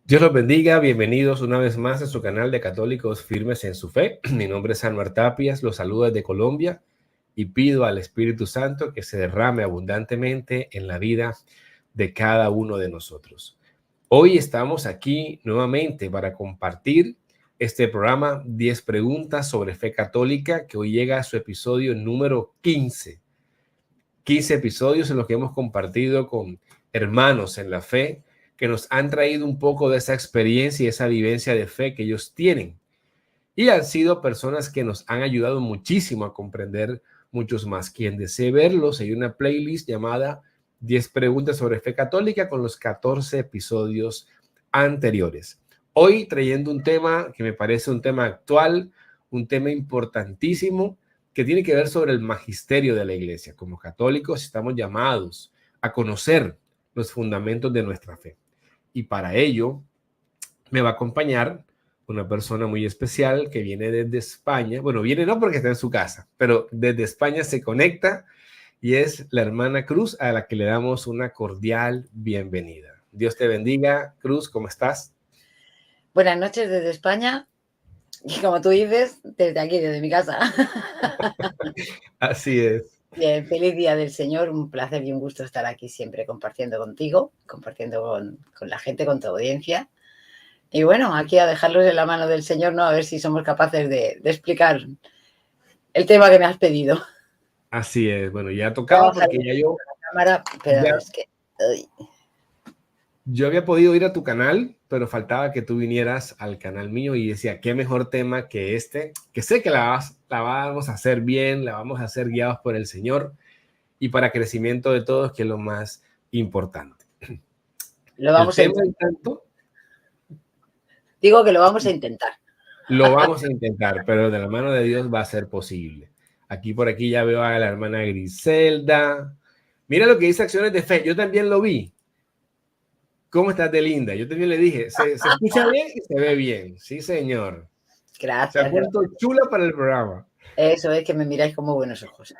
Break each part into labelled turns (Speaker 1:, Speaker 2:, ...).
Speaker 1: Dios los bendiga, bienvenidos una vez más a su canal de Católicos Firmes en su Fe. Mi nombre es Anuar Tapias, los saludo desde Colombia y pido al Espíritu Santo que se derrame abundantemente en la vida de cada uno de nosotros. Hoy estamos aquí nuevamente para compartir este programa 10 preguntas sobre fe católica, que hoy llega a su episodio número 15. 15 episodios en los que hemos compartido con hermanos en la fe que nos han traído un poco de esa experiencia y esa vivencia de fe que ellos tienen. Y han sido personas que nos han ayudado muchísimo a comprender muchos más. Quien desee verlos, hay una playlist llamada 10 preguntas sobre fe católica con los 14 episodios anteriores. Hoy trayendo un tema que me parece un tema actual, un tema importantísimo, que tiene que ver sobre el magisterio de la Iglesia. Como católicos estamos llamados a conocer los fundamentos de nuestra fe. Y para ello me va a acompañar una persona muy especial que viene desde España. Bueno, viene no porque está en su casa, pero desde España se conecta y es la hermana Cruz, a la que le damos una cordial bienvenida. Dios te bendiga, Cruz, ¿cómo estás?
Speaker 2: Buenas noches desde España y, como tú dices, desde aquí, desde mi casa.
Speaker 1: Así es.
Speaker 2: Bien, feliz día del Señor, un placer y un gusto estar aquí siempre compartiendo contigo, compartiendo con la gente, con tu audiencia. Y bueno, aquí a dejarlos en la mano del Señor, ¿no? A ver si somos capaces de explicar el tema que me has pedido.
Speaker 1: Así es. Bueno, ya
Speaker 2: Ya
Speaker 1: tocaba porque ya yo...
Speaker 2: la cámara, pero
Speaker 1: Ya,
Speaker 2: es que...
Speaker 1: yo había podido ir a tu canal, pero faltaba que tú vinieras al canal mío y decía, qué mejor tema que este, que sé que la vamos a hacer bien, la vamos a hacer guiados por el Señor y para crecimiento de todos, que es lo más importante.
Speaker 2: Lo
Speaker 1: El
Speaker 2: vamos a
Speaker 1: tema,
Speaker 2: intentar.
Speaker 1: en tanto,
Speaker 2: Digo que lo vamos a intentar.
Speaker 1: lo vamos a intentar, pero de la mano de Dios va a ser posible. Aquí por aquí ya veo a la hermana Griselda. Mira lo que dice Acciones de Fe, yo también lo vi. ¿Cómo estás de linda? Yo también le dije, se escucha bien y se ve bien. Sí, señor. Se ha
Speaker 2: Gracias.
Speaker 1: puesto chula para el programa.
Speaker 2: Eso es que me miráis con muy buenos ojos.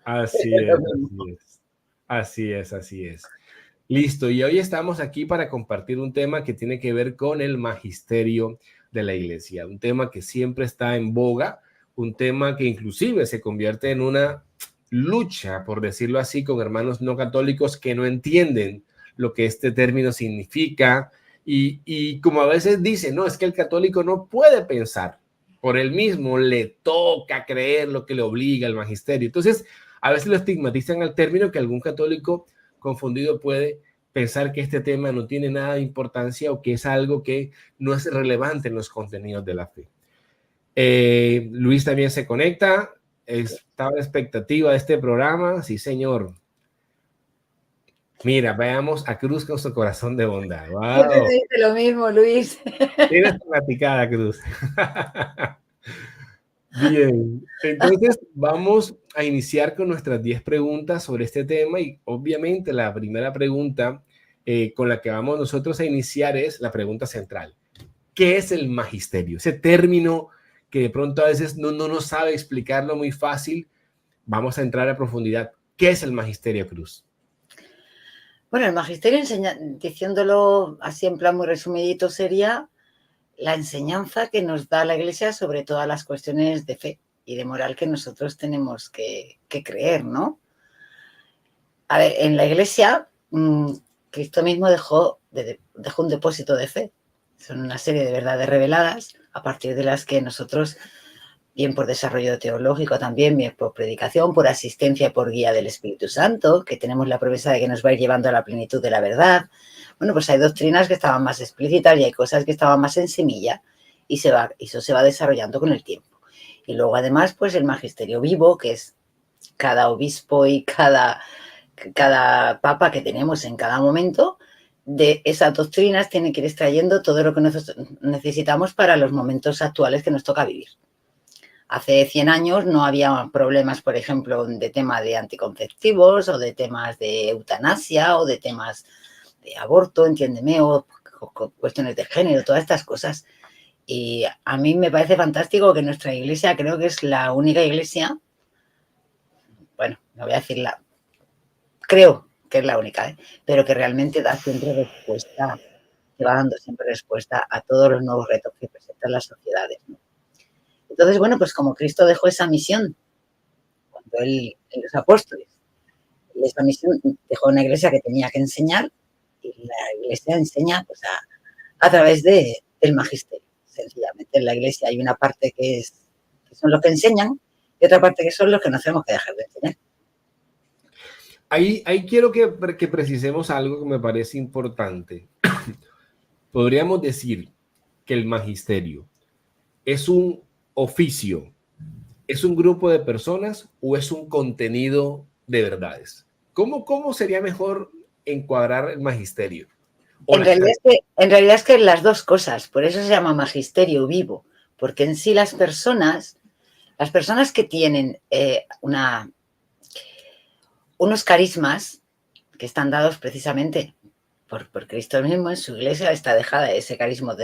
Speaker 1: Así es, así es. Así es, así es. Listo, y hoy estamos aquí para compartir un tema que tiene que ver con el magisterio de la Iglesia, un tema que siempre está en boga, un tema que inclusive se convierte en una lucha, por decirlo así, con hermanos no católicos que no entienden lo que este término significa y como a veces dicen, no, es que el católico no puede pensar, por él mismo le toca creer lo que le obliga el magisterio. Entonces, a veces lo estigmatizan al término que algún católico confundido puede pensar que este tema no tiene nada de importancia o que es algo que no es relevante en los contenidos de la fe. Luis también se conecta. Estaba la expectativa de este programa. Sí, señor. Mira, veamos a Cruz con su corazón de bondad.
Speaker 2: Siempre
Speaker 1: ¡Wow!
Speaker 2: me dice lo mismo, Luis.
Speaker 1: Tienes platicada, Cruz. Bien, entonces vamos a iniciar con nuestras 10 preguntas sobre este tema y obviamente la primera pregunta con la que vamos nosotros a iniciar es la pregunta central. ¿Qué es el magisterio? Ese término que de pronto a veces no nos sabe explicarlo muy fácil. Vamos a entrar a profundidad. ¿Qué es el magisterio, Cruz?
Speaker 2: Bueno, el magisterio, diciéndolo así en plan muy resumidito, sería la enseñanza que nos da la Iglesia sobre todas las cuestiones de fe y de moral que nosotros tenemos que creer, ¿no? A ver, en la Iglesia, Cristo mismo dejó un depósito de fe. Son una serie de verdades reveladas a partir de las que nosotros, bien por desarrollo teológico también, bien por predicación, por asistencia y por guía del Espíritu Santo, que tenemos la promesa de que nos va a ir llevando a la plenitud de la verdad. Bueno, pues hay doctrinas que estaban más explícitas y hay cosas que estaban más en semilla y eso se va desarrollando con el tiempo. Y luego además, pues el magisterio vivo, que es cada obispo y cada papa que tenemos en cada momento, de esas doctrinas tiene que ir extrayendo todo lo que necesitamos para los momentos actuales que nos toca vivir. Hace 100 años no había problemas, por ejemplo, de tema de anticonceptivos o de temas de eutanasia o de temas de aborto, entiéndeme, o cuestiones de género, todas estas cosas. Y a mí me parece fantástico que nuestra iglesia, creo que es la única iglesia, bueno, no voy a decir creo que es la única, pero que realmente da siempre respuesta que va dando siempre respuesta a todos los nuevos retos que presentan las sociedades, ¿no? Entonces, bueno, pues como Cristo dejó esa misión, cuando él, en los apóstoles, esa misión dejó una iglesia que tenía que enseñar, y la iglesia enseña pues a través del magisterio. Sencillamente en la iglesia hay una parte que son los que enseñan y otra parte que son los que no tenemos que dejar de enseñar.
Speaker 1: Ahí quiero que precisemos algo que me parece importante. Podríamos decir que el magisterio es un oficio, es un grupo de personas o es un contenido de verdades. ¿Cómo sería mejor encuadrar el magisterio?
Speaker 2: En realidad es que las dos cosas, por eso se llama magisterio vivo, porque en sí las personas que tienen unos carismas que están dados precisamente por Cristo mismo, en su iglesia está dejada ese carisma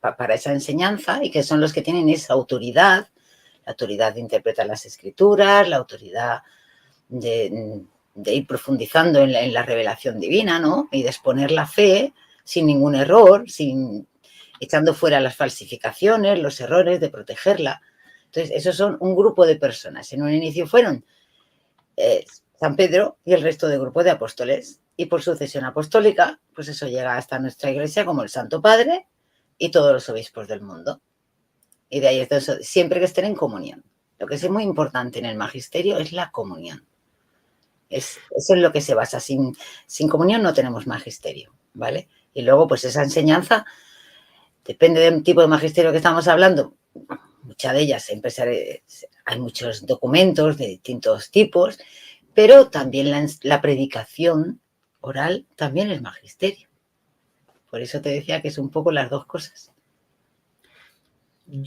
Speaker 2: para esa enseñanza, y que son los que tienen esa autoridad, la autoridad de interpretar las escrituras, la autoridad de ir profundizando en la revelación divina, ¿no? Y de exponer la fe sin ningún error, echando fuera las falsificaciones, los errores, de protegerla. Entonces, esos son un grupo de personas. En un inicio fueron San Pedro y el resto del grupo de apóstoles, y por sucesión apostólica, pues eso llega hasta nuestra iglesia como el Santo Padre y todos los obispos del mundo. Y de ahí entonces, siempre que estén en comunión. Lo que es muy importante en el magisterio es la comunión. Eso es lo que se basa. Sin comunión no tenemos magisterio, ¿vale? Y luego, pues esa enseñanza, depende del tipo de magisterio que estamos hablando. Muchas de ellas siempre hay muchos documentos de distintos tipos, pero también la predicación oral también es magisterio. Por eso te decía que es un poco las dos cosas.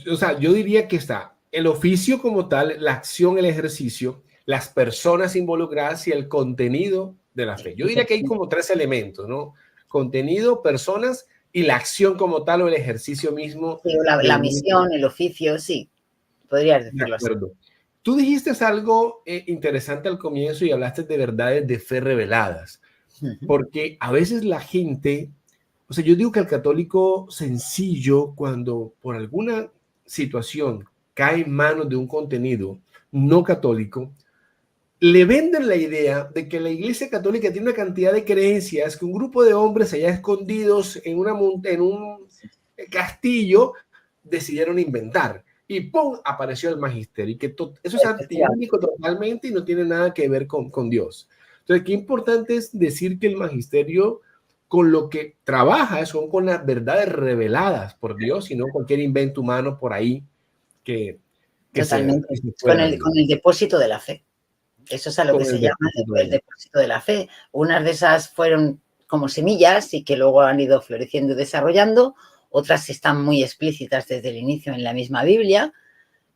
Speaker 1: O sea, yo diría que está el oficio como tal, la acción, el ejercicio, las personas involucradas y el contenido de la fe. Yo diría que hay como tres elementos, ¿no? Contenido, personas y la acción como tal o el ejercicio mismo.
Speaker 2: Sí, la misión, el oficio, sí, podrías decirlo así.
Speaker 1: Tú dijiste algo interesante al comienzo y hablaste de verdades de fe reveladas, porque a veces la gente, o sea, yo digo que el católico sencillo, cuando por alguna situación cae en manos de un contenido no católico, le venden la idea de que la Iglesia Católica tiene una cantidad de creencias que un grupo de hombres allá escondidos en un castillo decidieron inventar. Y ¡pum! Apareció el magisterio. Y que eso es antibíblico totalmente y no tiene nada que ver con Dios. Entonces, qué importante es decir que el magisterio con lo que trabaja son con las verdades reveladas por Dios y no cualquier invento humano por ahí que
Speaker 2: totalmente. Con el depósito de la fe. Eso es a lo que se llama el depósito de la fe. Unas de esas fueron como semillas y que luego han ido floreciendo y desarrollando. Otras están muy explícitas desde el inicio en la misma Biblia,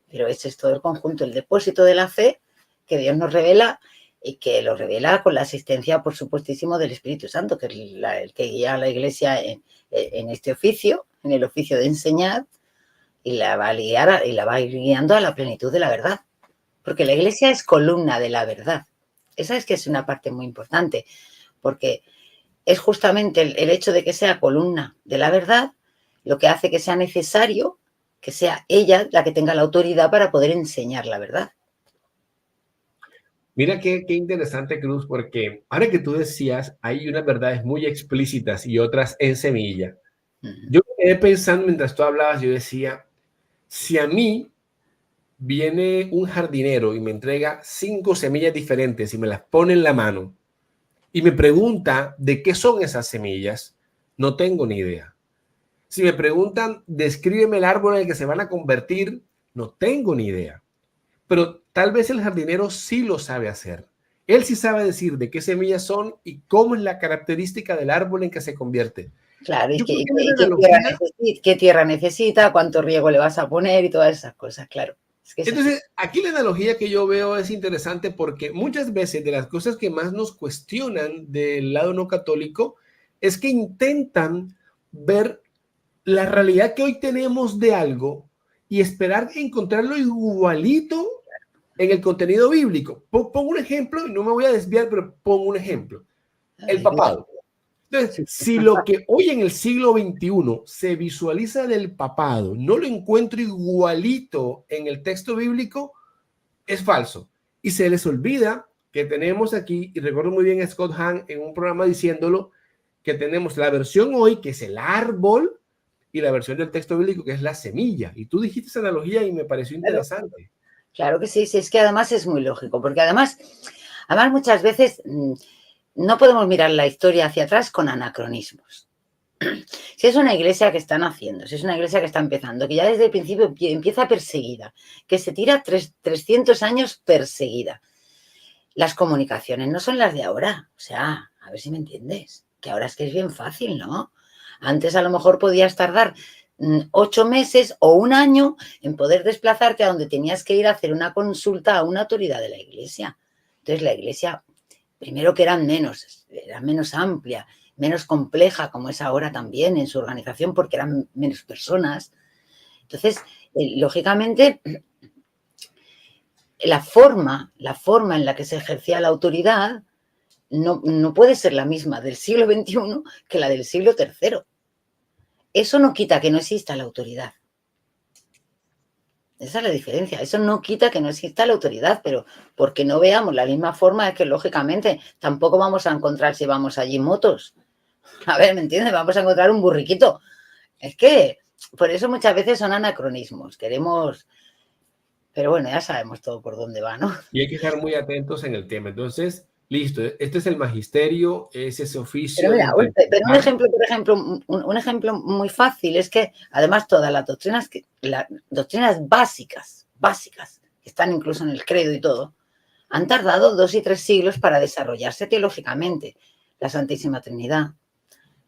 Speaker 2: pero ese es todo el conjunto, el depósito de la fe que Dios nos revela, y que lo revela con la asistencia, por supuestísimo, del Espíritu Santo, que es el que guía a la Iglesia en este oficio, en el oficio de enseñar, y la va a guiar y la va a ir guiando a la plenitud de la verdad. Porque la Iglesia es columna de la verdad. Esa es que es una parte muy importante, porque es justamente el hecho de que sea columna de la verdad lo que hace que sea necesario que sea ella la que tenga la autoridad para poder enseñar la verdad.
Speaker 1: Mira qué interesante, Cruz, porque ahora que tú decías, hay unas verdades muy explícitas y otras en semilla. Yo me quedé pensando mientras tú hablabas, yo decía, si a mí viene un jardinero y me entrega 5 semillas diferentes y me las pone en la mano y me pregunta de qué son esas semillas, no tengo ni idea. Si me preguntan, descríbeme el árbol en el que se van a convertir, no tengo ni idea. Pero tal vez el jardinero sí lo sabe hacer. Él sí sabe decir de qué semillas son y cómo es la característica del árbol en que se convierte.
Speaker 2: Claro, y qué tierra necesita, cuánto riego le vas a poner y todas esas cosas, claro.
Speaker 1: Entonces, aquí la analogía que yo veo es interesante porque muchas veces de las cosas que más nos cuestionan del lado no católico es que intentan ver la realidad que hoy tenemos de algo y esperar encontrarlo igualito en el contenido bíblico. Pongo un ejemplo y no me voy a desviar, pero pongo un ejemplo. El papado. Entonces, si lo que hoy en el siglo XXI se visualiza del papado, no lo encuentro igualito en el texto bíblico, es falso. Y se les olvida que tenemos aquí, y recuerdo muy bien a Scott Hahn en un programa diciéndolo, que tenemos la versión hoy, que es el árbol, y la versión del texto bíblico, que es la semilla. Y tú dijiste esa analogía y me pareció interesante.
Speaker 2: Claro que sí, sí, es que además es muy lógico, porque además muchas veces no podemos mirar la historia hacia atrás con anacronismos. Si es una iglesia que está naciendo, si es una iglesia que está empezando, que ya desde el principio empieza perseguida, que se tira 300 años perseguida, las comunicaciones no son las de ahora. O sea, a ver si me entiendes, que ahora es que es bien fácil, ¿no? Antes a lo mejor podías tardar 8 meses o un año en poder desplazarte a donde tenías que ir a hacer una consulta a una autoridad de la iglesia. Entonces la iglesia, primero que era menos amplia, menos compleja, como es ahora también en su organización, porque eran menos personas. Entonces, lógicamente, la forma en la que se ejercía la autoridad no puede ser la misma del siglo XXI que la del siglo III. Eso no quita que no exista la autoridad. Esa es la diferencia. Eso no quita que no exista la autoridad, pero porque no veamos la misma forma es que, lógicamente, tampoco vamos a encontrar, si vamos allí, motos. A ver, ¿me entiendes? Vamos a encontrar un burriquito. Es que por eso muchas veces son anacronismos. Queremos... Pero bueno, ya sabemos todo por dónde va, ¿no?
Speaker 1: Y hay que estar muy atentos en el tema. Entonces, listo, este es el magisterio, es ese oficio
Speaker 2: Pero
Speaker 1: de
Speaker 2: mira,
Speaker 1: interpretar.
Speaker 2: un ejemplo, por ejemplo, un ejemplo muy fácil es que además todas las doctrinas básicas, que están incluso en el credo y todo, han tardado 2 y 3 siglos para desarrollarse teológicamente. La Santísima Trinidad,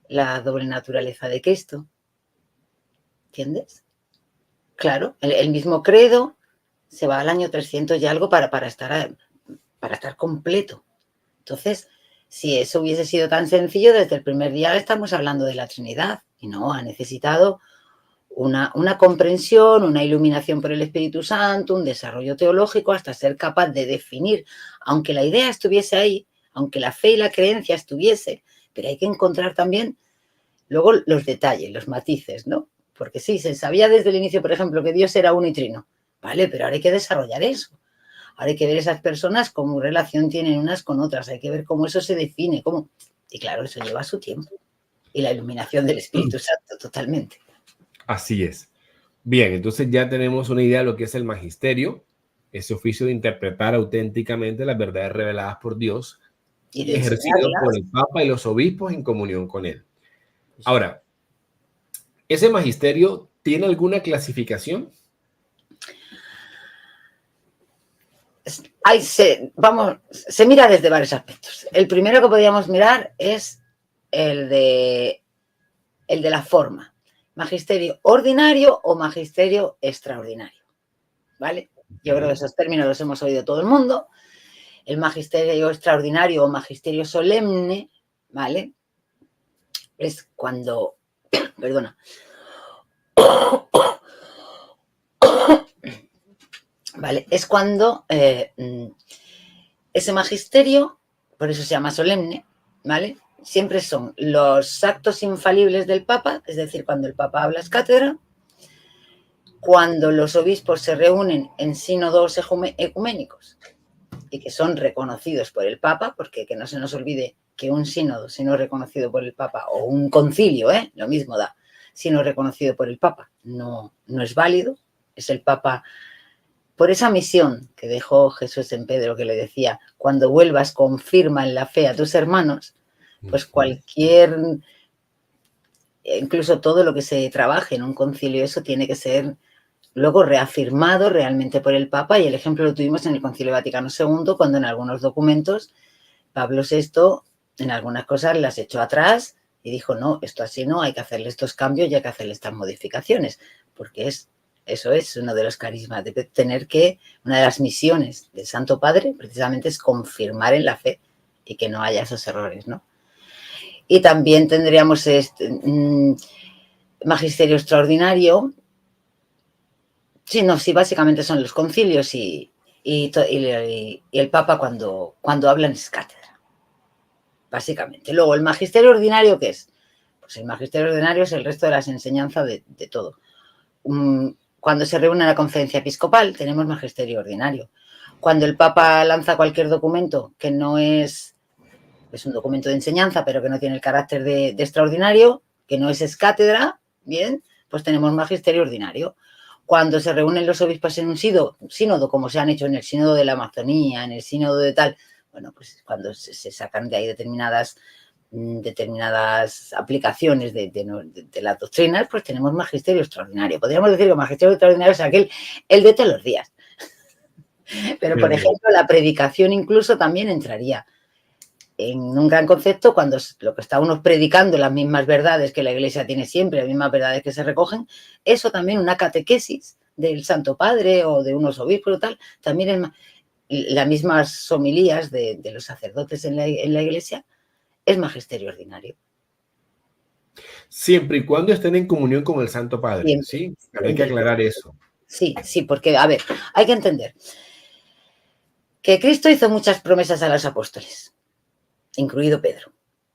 Speaker 2: la doble naturaleza de Cristo. ¿Entiendes? Claro, el mismo credo se va al año 300 y algo para estar completo. Entonces, si eso hubiese sido tan sencillo, desde el primer día estamos hablando de la Trinidad. Y no, ha necesitado una comprensión, una iluminación por el Espíritu Santo, un desarrollo teológico hasta ser capaz de definir, aunque la idea estuviese ahí, aunque la fe y la creencia estuviese, pero hay que encontrar también luego los detalles, los matices, ¿no? Porque sí, se sabía desde el inicio, por ejemplo, que Dios era uno y trino, ¿vale? Pero ahora hay que desarrollar eso. Ahora hay que ver esas personas cómo relación tienen unas con otras, hay que ver cómo eso se define, cómo... Y claro, eso lleva su tiempo. Y la iluminación del Espíritu Santo, totalmente.
Speaker 1: Así es. Bien, entonces ya tenemos una idea de lo que es el magisterio, ese oficio de interpretar auténticamente las verdades reveladas por Dios
Speaker 2: Y de
Speaker 1: y ejercido por
Speaker 2: enseñarlas.
Speaker 1: el Papa y los obispos en comunión con él. Ahora, ¿ese magisterio tiene alguna clasificación?
Speaker 2: Se mira desde varios aspectos. El primero que podríamos mirar es el de la forma. Magisterio ordinario o magisterio extraordinario. ¿Vale? Yo creo que esos términos los hemos oído todo el mundo. El magisterio extraordinario o magisterio solemne, ¿vale? Es cuando, perdona, ¿vale? Es cuando ese magisterio, por eso se llama solemne, ¿vale? Siempre son los actos infalibles del Papa, es decir, cuando el Papa habla es cátedra, cuando los obispos se reúnen en sínodos ecuménicos y que son reconocidos por el Papa, porque que no se nos olvide que un sínodo, si no es reconocido por el Papa, o un concilio, lo mismo da, si no es reconocido por el Papa, no es válido, es el Papa, por esa misión que dejó Jesús en Pedro, que le decía, cuando vuelvas confirma en la fe a tus hermanos, pues cualquier, incluso todo lo que se trabaje en un concilio, eso tiene que ser luego reafirmado realmente por el Papa, y el ejemplo lo tuvimos en el Concilio Vaticano II, cuando en algunos documentos Pablo VI en algunas cosas las echó atrás y dijo, no, esto así no, hay que hacerle estos cambios y hay que hacerle estas modificaciones, porque eso es uno de los carismas, de tener que, una de las misiones del Santo Padre precisamente es confirmar en la fe y que no haya esos errores, ¿no? Y también tendríamos magisterio extraordinario. Sí, no, sí, básicamente son los concilios y el Papa cuando hablan es cátedra. básicamente. Luego, ¿el magisterio ordinario qué es? Pues el magisterio ordinario es el resto de las enseñanzas de todo. Cuando se reúne la conferencia episcopal, tenemos magisterio ordinario. Cuando el Papa lanza cualquier documento que no es un documento de enseñanza, pero que no tiene el carácter de extraordinario, que no es cátedra, bien, pues tenemos magisterio ordinario. Cuando se reúnen los obispos en un sínodo, como se han hecho en el sínodo de la Amazonía, en el sínodo de tal, bueno, pues cuando se sacan de ahí determinadas aplicaciones de las doctrinas, pues tenemos magisterio extraordinario. Podríamos decir que el magisterio extraordinario es el de todos los días. Pero, por ejemplo, la predicación incluso también entraría en un gran concepto cuando lo que está uno predicando, las mismas verdades que la Iglesia tiene siempre, las mismas verdades que se recogen, eso también, una catequesis del Santo Padre o de unos obispos o tal, también las mismas homilías de los sacerdotes en la Iglesia, es magisterio ordinario.
Speaker 1: Siempre y cuando estén en comunión con el Santo Padre,
Speaker 2: Siempre,
Speaker 1: ¿sí? Hay que aclarar eso.
Speaker 2: Sí, porque, a ver, hay que entender que Cristo hizo muchas promesas a los apóstoles, incluido Pedro,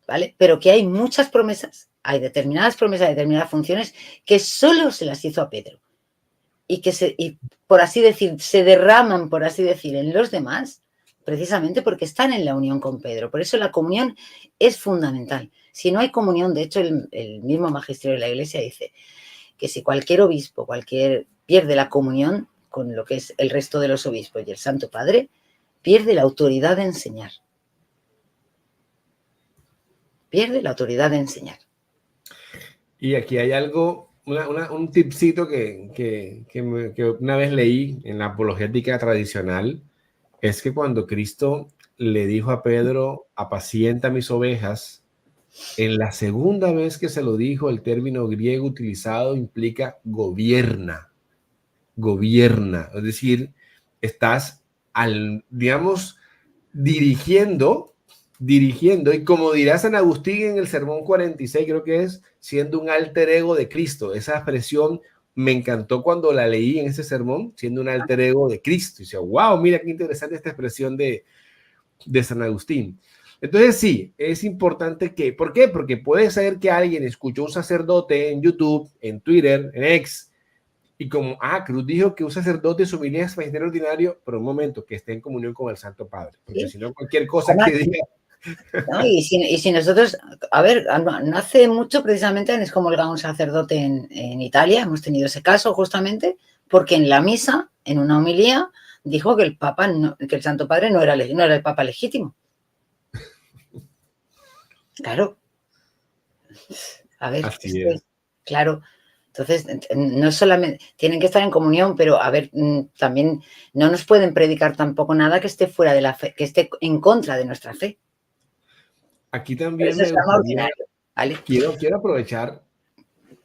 Speaker 2: ¿vale? Pero que hay muchas promesas, hay determinadas promesas, determinadas funciones que solo se las hizo a Pedro y que por así decir, se derraman, por así decir, en los demás, precisamente porque están en la unión con Pedro. Por eso la comunión es fundamental. Si no hay comunión, de hecho, el mismo magisterio de la Iglesia dice que si cualquier obispo, pierde la comunión con lo que es el resto de los obispos y el Santo Padre, pierde la autoridad de enseñar. Pierde la autoridad de enseñar.
Speaker 1: Y aquí hay algo, un tipcito que una vez leí en la apologética tradicional, es que cuando Cristo le dijo a Pedro, apacienta mis ovejas, en la segunda vez que se lo dijo, el término griego utilizado implica gobierna, es decir, estás, digamos, dirigiendo, y como dirá San Agustín en el Sermón 46, creo que es, siendo un alter ego de Cristo. Esa expresión me encantó cuando la leí en ese sermón, siendo un alter ego de Cristo. Y decía, wow, mira qué interesante esta expresión de San Agustín. Entonces sí, es importante que, ¿por qué? Porque puede ser que alguien escuchó un sacerdote en YouTube, en Twitter, en X, y como, Cruz dijo que un sacerdote su homilía es magisterio ordinario, pero un momento, que esté en comunión con el Santo Padre, porque ¿sí? Si no, cualquier cosa que diga.
Speaker 2: ¿No? Y si nosotros, a ver, no hace mucho precisamente han excomulgado a un sacerdote en Italia, hemos tenido ese caso justamente, porque en la misa, en una homilía, dijo que el Papa, que el Santo Padre no era el Papa legítimo. Claro. A ver, claro. Entonces, no solamente tienen que estar en comunión, pero a ver, también no nos pueden predicar tampoco nada que esté fuera de la fe, que esté en contra de nuestra fe.
Speaker 1: Aquí también me gustaría,
Speaker 2: ¿vale?
Speaker 1: Quiero aprovechar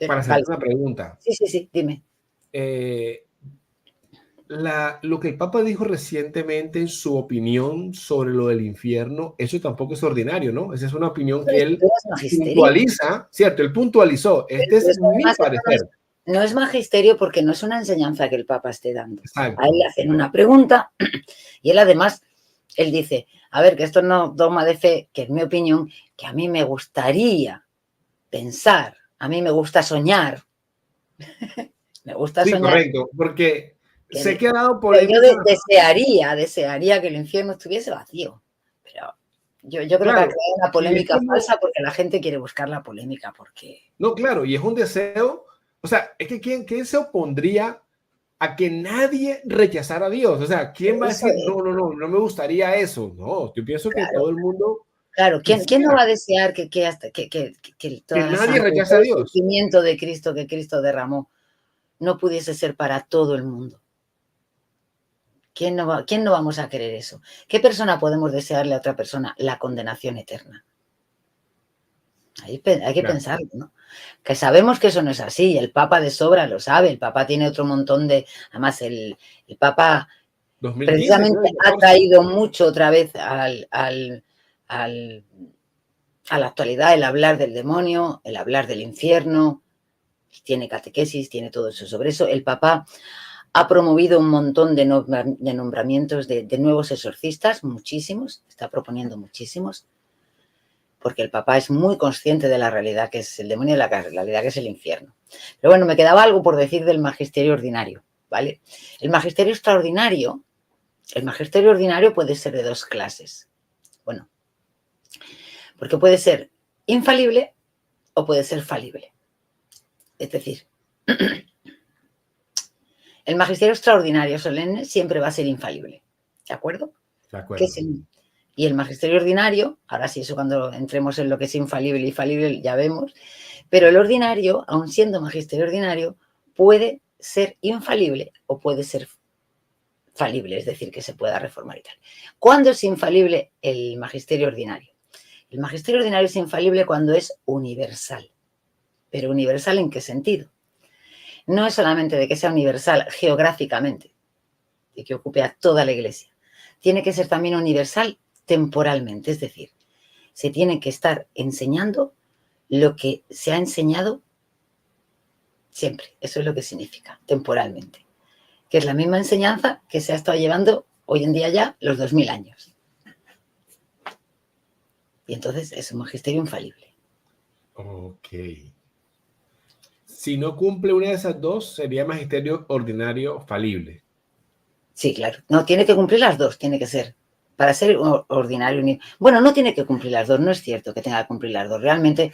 Speaker 1: para hacerte una pregunta.
Speaker 2: Sí, dime.
Speaker 1: Lo que el Papa dijo recientemente en su opinión sobre lo del infierno, eso tampoco es ordinario, ¿no? Esa es una opinión que él puntualiza, ¿cierto? Él puntualizó. Este es mi parecer.
Speaker 2: No es magisterio porque no es una enseñanza que el Papa esté dando.
Speaker 1: Exacto.
Speaker 2: A él le hacen una pregunta y él además, él dice, a ver, que esto no es dogma de fe, que es mi opinión, que a mí me gustaría pensar, a mí me gusta soñar. Me gusta soñar.
Speaker 1: Sí, correcto, porque se ha quedado por
Speaker 2: yo desearía que el infierno estuviese vacío, pero yo creo que ha creado una polémica falsa porque la gente quiere buscar la polémica, porque...
Speaker 1: No, claro, y es un deseo, o sea, es que ¿quién se opondría a que nadie rechazara a Dios? O sea, ¿quién va a decir, no me gustaría eso? No, yo pienso que todo el mundo...
Speaker 2: Claro, ¿quién no va a desear que
Speaker 1: nadie rechace a Dios?
Speaker 2: El sentimiento de Cristo que Cristo derramó no pudiese ser para todo el mundo? ¿Quién no vamos a querer eso? ¿Qué persona podemos desearle a otra persona la condenación eterna? Hay que pensarlo, ¿no? Que sabemos que eso no es así, el Papa de sobra lo sabe, el Papa tiene otro montón de... Además, el Papa 2015, precisamente ha traído mucho otra vez a la actualidad el hablar del demonio, el hablar del infierno, tiene catequesis, tiene todo eso sobre eso. El Papa ha promovido un montón de nombramientos de nuevos exorcistas, muchísimos, está proponiendo muchísimos. porque el Papa es muy consciente de la realidad que es el demonio y la realidad que es el infierno. Pero bueno, me quedaba algo por decir del magisterio ordinario, ¿vale? El magisterio ordinario puede ser de dos clases. Bueno, porque puede ser infalible o puede ser falible. Es decir, el magisterio extraordinario solemne siempre va a ser infalible, ¿de acuerdo?
Speaker 1: De acuerdo.
Speaker 2: Y el magisterio ordinario, ahora sí, eso cuando entremos en lo que es infalible y falible ya vemos, pero el ordinario, aun siendo magisterio ordinario, puede ser infalible o puede ser falible, es decir, que se pueda reformar y tal. ¿Cuándo es infalible el magisterio ordinario? El magisterio ordinario es infalible cuando es universal. ¿Pero universal en qué sentido? No es solamente de que sea universal geográficamente y que ocupe a toda la Iglesia. Tiene que ser también universal temporalmente, es decir, se tiene que estar enseñando lo que se ha enseñado siempre. Eso es lo que significa, temporalmente. Que es la misma enseñanza que se ha estado llevando hoy en día ya los 2000 años. Y entonces es un magisterio infalible.
Speaker 1: Ok. Si no cumple una de esas dos, sería magisterio ordinario falible.
Speaker 2: Sí, claro. No, tiene que cumplir las dos, tiene que ser. Para ser ordinario. Bueno, no tiene que cumplir las dos, no es cierto que tenga que cumplir las dos. Realmente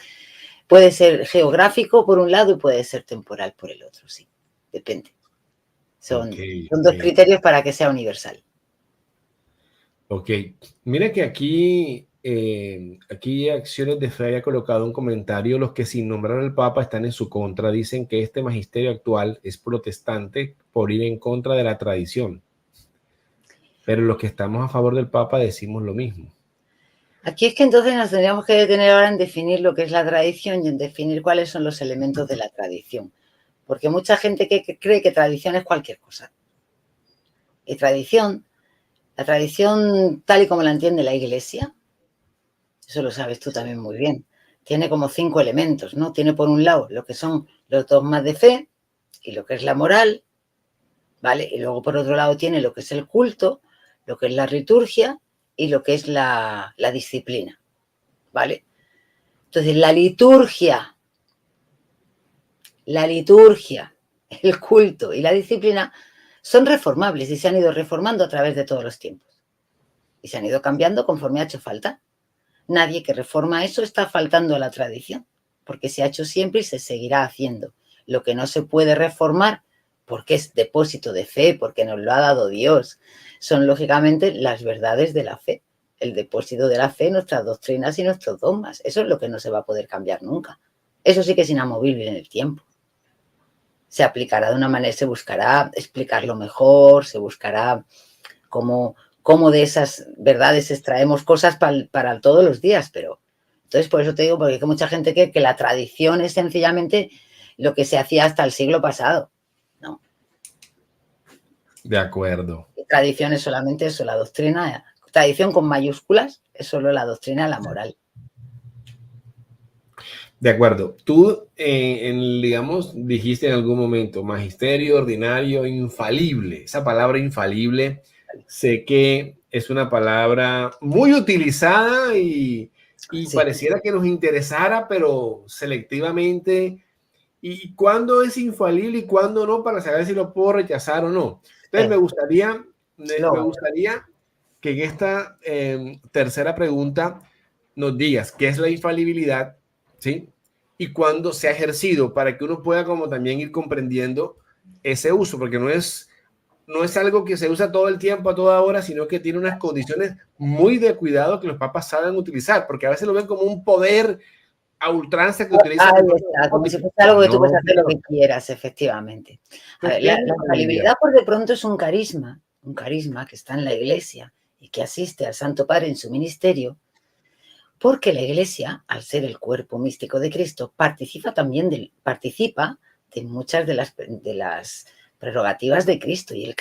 Speaker 2: puede ser geográfico por un lado y puede ser temporal por el otro, sí. Depende. Son dos criterios para que sea universal.
Speaker 1: Ok. Mira que aquí Acciones de Fe haya colocado un comentario. Los que sin nombrar al Papa están en su contra. Dicen que este magisterio actual es protestante por ir en contra de la tradición. Pero los que estamos a favor del Papa decimos lo mismo.
Speaker 2: Aquí es que entonces nos tendríamos que detener ahora en definir lo que es la tradición y en definir cuáles son los elementos de la tradición. Porque mucha gente que cree que tradición es cualquier cosa. Y la tradición tal y como la entiende la Iglesia, eso lo sabes tú también muy bien, tiene como 5 elementos, ¿no? Tiene por un lado lo que son los dogmas de fe y lo que es la moral, ¿vale? Y luego por otro lado tiene lo que es el culto, lo que es la liturgia y lo que es la disciplina, ¿vale? Entonces la liturgia, el culto y la disciplina son reformables y se han ido reformando a través de todos los tiempos. Y se han ido cambiando conforme ha hecho falta. Nadie que reforma eso está faltando a la tradición, porque se ha hecho siempre y se seguirá haciendo. Lo que no se puede reformar, porque es depósito de fe, porque nos lo ha dado Dios, son lógicamente las verdades de la fe, el depósito de la fe, nuestras doctrinas y nuestros dogmas. Eso es lo que no se va a poder cambiar nunca. Eso sí que es inamovible en el tiempo. Se aplicará de una manera, se buscará explicarlo mejor, se buscará cómo de esas verdades extraemos cosas para todos los días, pero entonces por eso te digo, porque hay mucha gente que la tradición es sencillamente lo que se hacía hasta el siglo pasado, ¿no?
Speaker 1: De acuerdo.
Speaker 2: Y tradición es solamente eso, la doctrina, tradición con mayúsculas, es solo la doctrina, la moral.
Speaker 1: De acuerdo. Tú, digamos, dijiste en algún momento, magisterio ordinario infalible. Esa palabra infalible, sé que es una palabra muy utilizada y sí, pareciera que nos interesara, pero selectivamente. ¿Y cuándo es infalible y cuándo no? Para saber si lo puedo rechazar o no. Entonces, me gustaría que en esta tercera pregunta nos digas qué es la infalibilidad, ¿sí? Y cuándo se ha ejercido para que uno pueda como también ir comprendiendo ese uso, porque no es algo que se usa todo el tiempo, a toda hora, sino que tiene unas condiciones muy de cuidado que los papas saben utilizar, porque a veces lo ven como un poder a ultranza que utilizan.
Speaker 2: Como si fuese algo que tú puedes hacer lo que quieras, efectivamente. A ver, la infalibilidad por de pronto es un carisma que está en la Iglesia y que asiste al Santo Padre en su ministerio, porque la Iglesia, al ser el cuerpo místico de Cristo, participa de muchas de las prerrogativas de Cristo y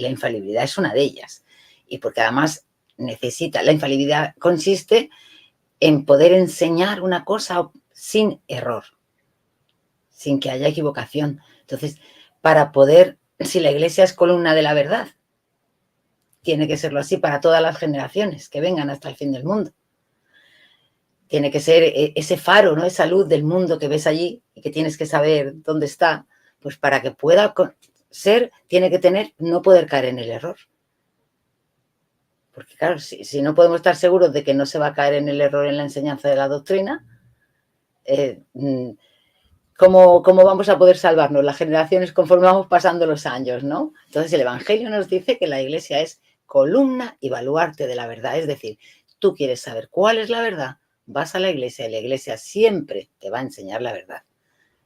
Speaker 2: la infalibilidad es una de ellas. Y porque además la infalibilidad consiste en poder enseñar una cosa sin error, sin que haya equivocación. Entonces, si la Iglesia es columna de la verdad, tiene que serlo así para todas las generaciones que vengan hasta el fin del mundo. tiene que ser ese faro, ¿no? Esa luz del mundo que ves allí y que tienes que saber dónde está, pues para que pueda ser, tiene que tener, no poder caer en el error. Porque claro, si no podemos estar seguros de que no se va a caer en el error en la enseñanza de la doctrina, ¿cómo vamos a poder salvarnos las generaciones conforme vamos pasando los años, ¿no? Entonces el Evangelio nos dice que la Iglesia es columna y baluarte de la verdad. Es decir, tú quieres saber cuál es la verdad, vas a la Iglesia y la Iglesia siempre te va a enseñar la verdad.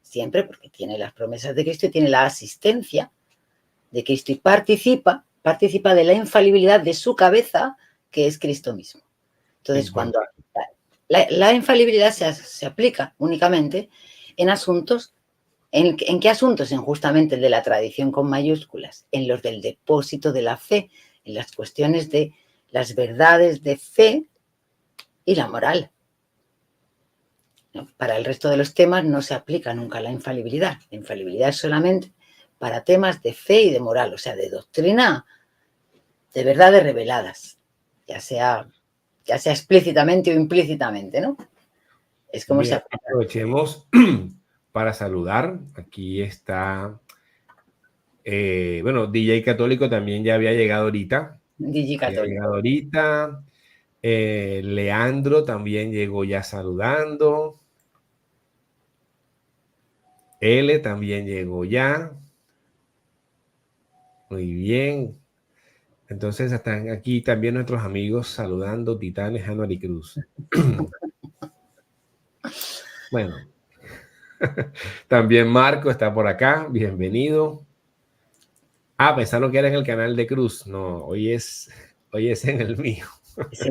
Speaker 2: Siempre, porque tiene las promesas de Cristo y tiene la asistencia de Cristo y participa de la infalibilidad de su cabeza, que es Cristo mismo. Entonces, cuando la infalibilidad se aplica únicamente en asuntos, ¿en qué asuntos? En justamente el de la tradición con mayúsculas, en los del depósito de la fe, en las cuestiones de las verdades de fe y la moral. Para el resto de los temas no se aplica nunca la infalibilidad. La infalibilidad es solamente para temas de fe y de moral, o sea, de doctrina, de verdades reveladas, ya sea explícitamente o implícitamente, ¿no? Es como se aplica.
Speaker 1: Aprovechemos para saludar. Aquí está, bueno, DJ Católico también ya había llegado ahorita.
Speaker 2: DJ Católico.
Speaker 1: Leandro también llegó ya saludando. L también llegó ya. Muy bien. Entonces están aquí también nuestros amigos saludando, Titanes, Januar y Cruz. Bueno, también Marco está por acá. Bienvenido. Ah, pensaron que era en el canal de Cruz. No, hoy es en el mío.
Speaker 2: Sí,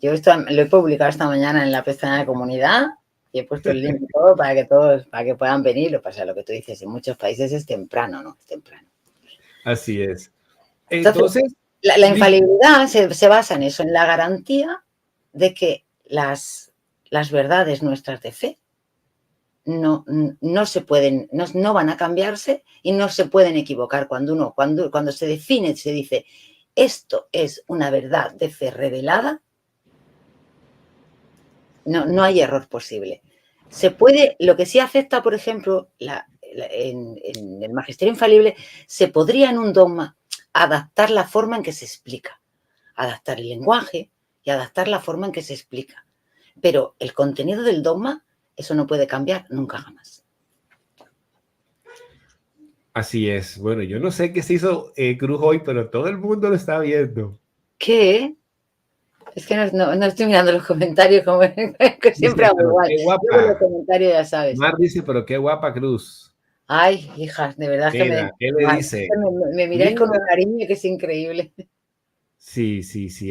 Speaker 2: yo lo he publicado esta mañana en la pestaña de comunidad y he puesto el link y todo para que puedan venir. Lo que pasa, lo que tú dices, en muchos países es temprano, ¿no? Es temprano.
Speaker 1: Así es.
Speaker 2: Entonces la infalibilidad se basa en eso, en la garantía de que las verdades nuestras de fe no se pueden, no van a cambiarse y no se pueden equivocar. Cuando se define, se dice, esto es una verdad de fe revelada, no hay error posible. Se puede, lo que sí acepta, por ejemplo, en el magisterio infalible, se podría en un dogma adaptar la forma en que se explica, adaptar el lenguaje y adaptar la forma en que se explica. Pero el contenido del dogma, eso no puede cambiar nunca jamás.
Speaker 1: Así es. Bueno, yo no sé qué se hizo Cruz hoy, pero todo el mundo lo está viendo.
Speaker 2: ¿Qué? Es que no estoy mirando los comentarios como que siempre hago igual.
Speaker 1: Qué guapa.
Speaker 2: Luego los comentarios ya sabes.
Speaker 1: Mar dice, pero qué guapa Cruz.
Speaker 2: Ay, hijas, de verdad.
Speaker 1: Mira,
Speaker 2: que
Speaker 1: él le dice,
Speaker 2: me miráis con un cariño que es increíble.
Speaker 1: Sí,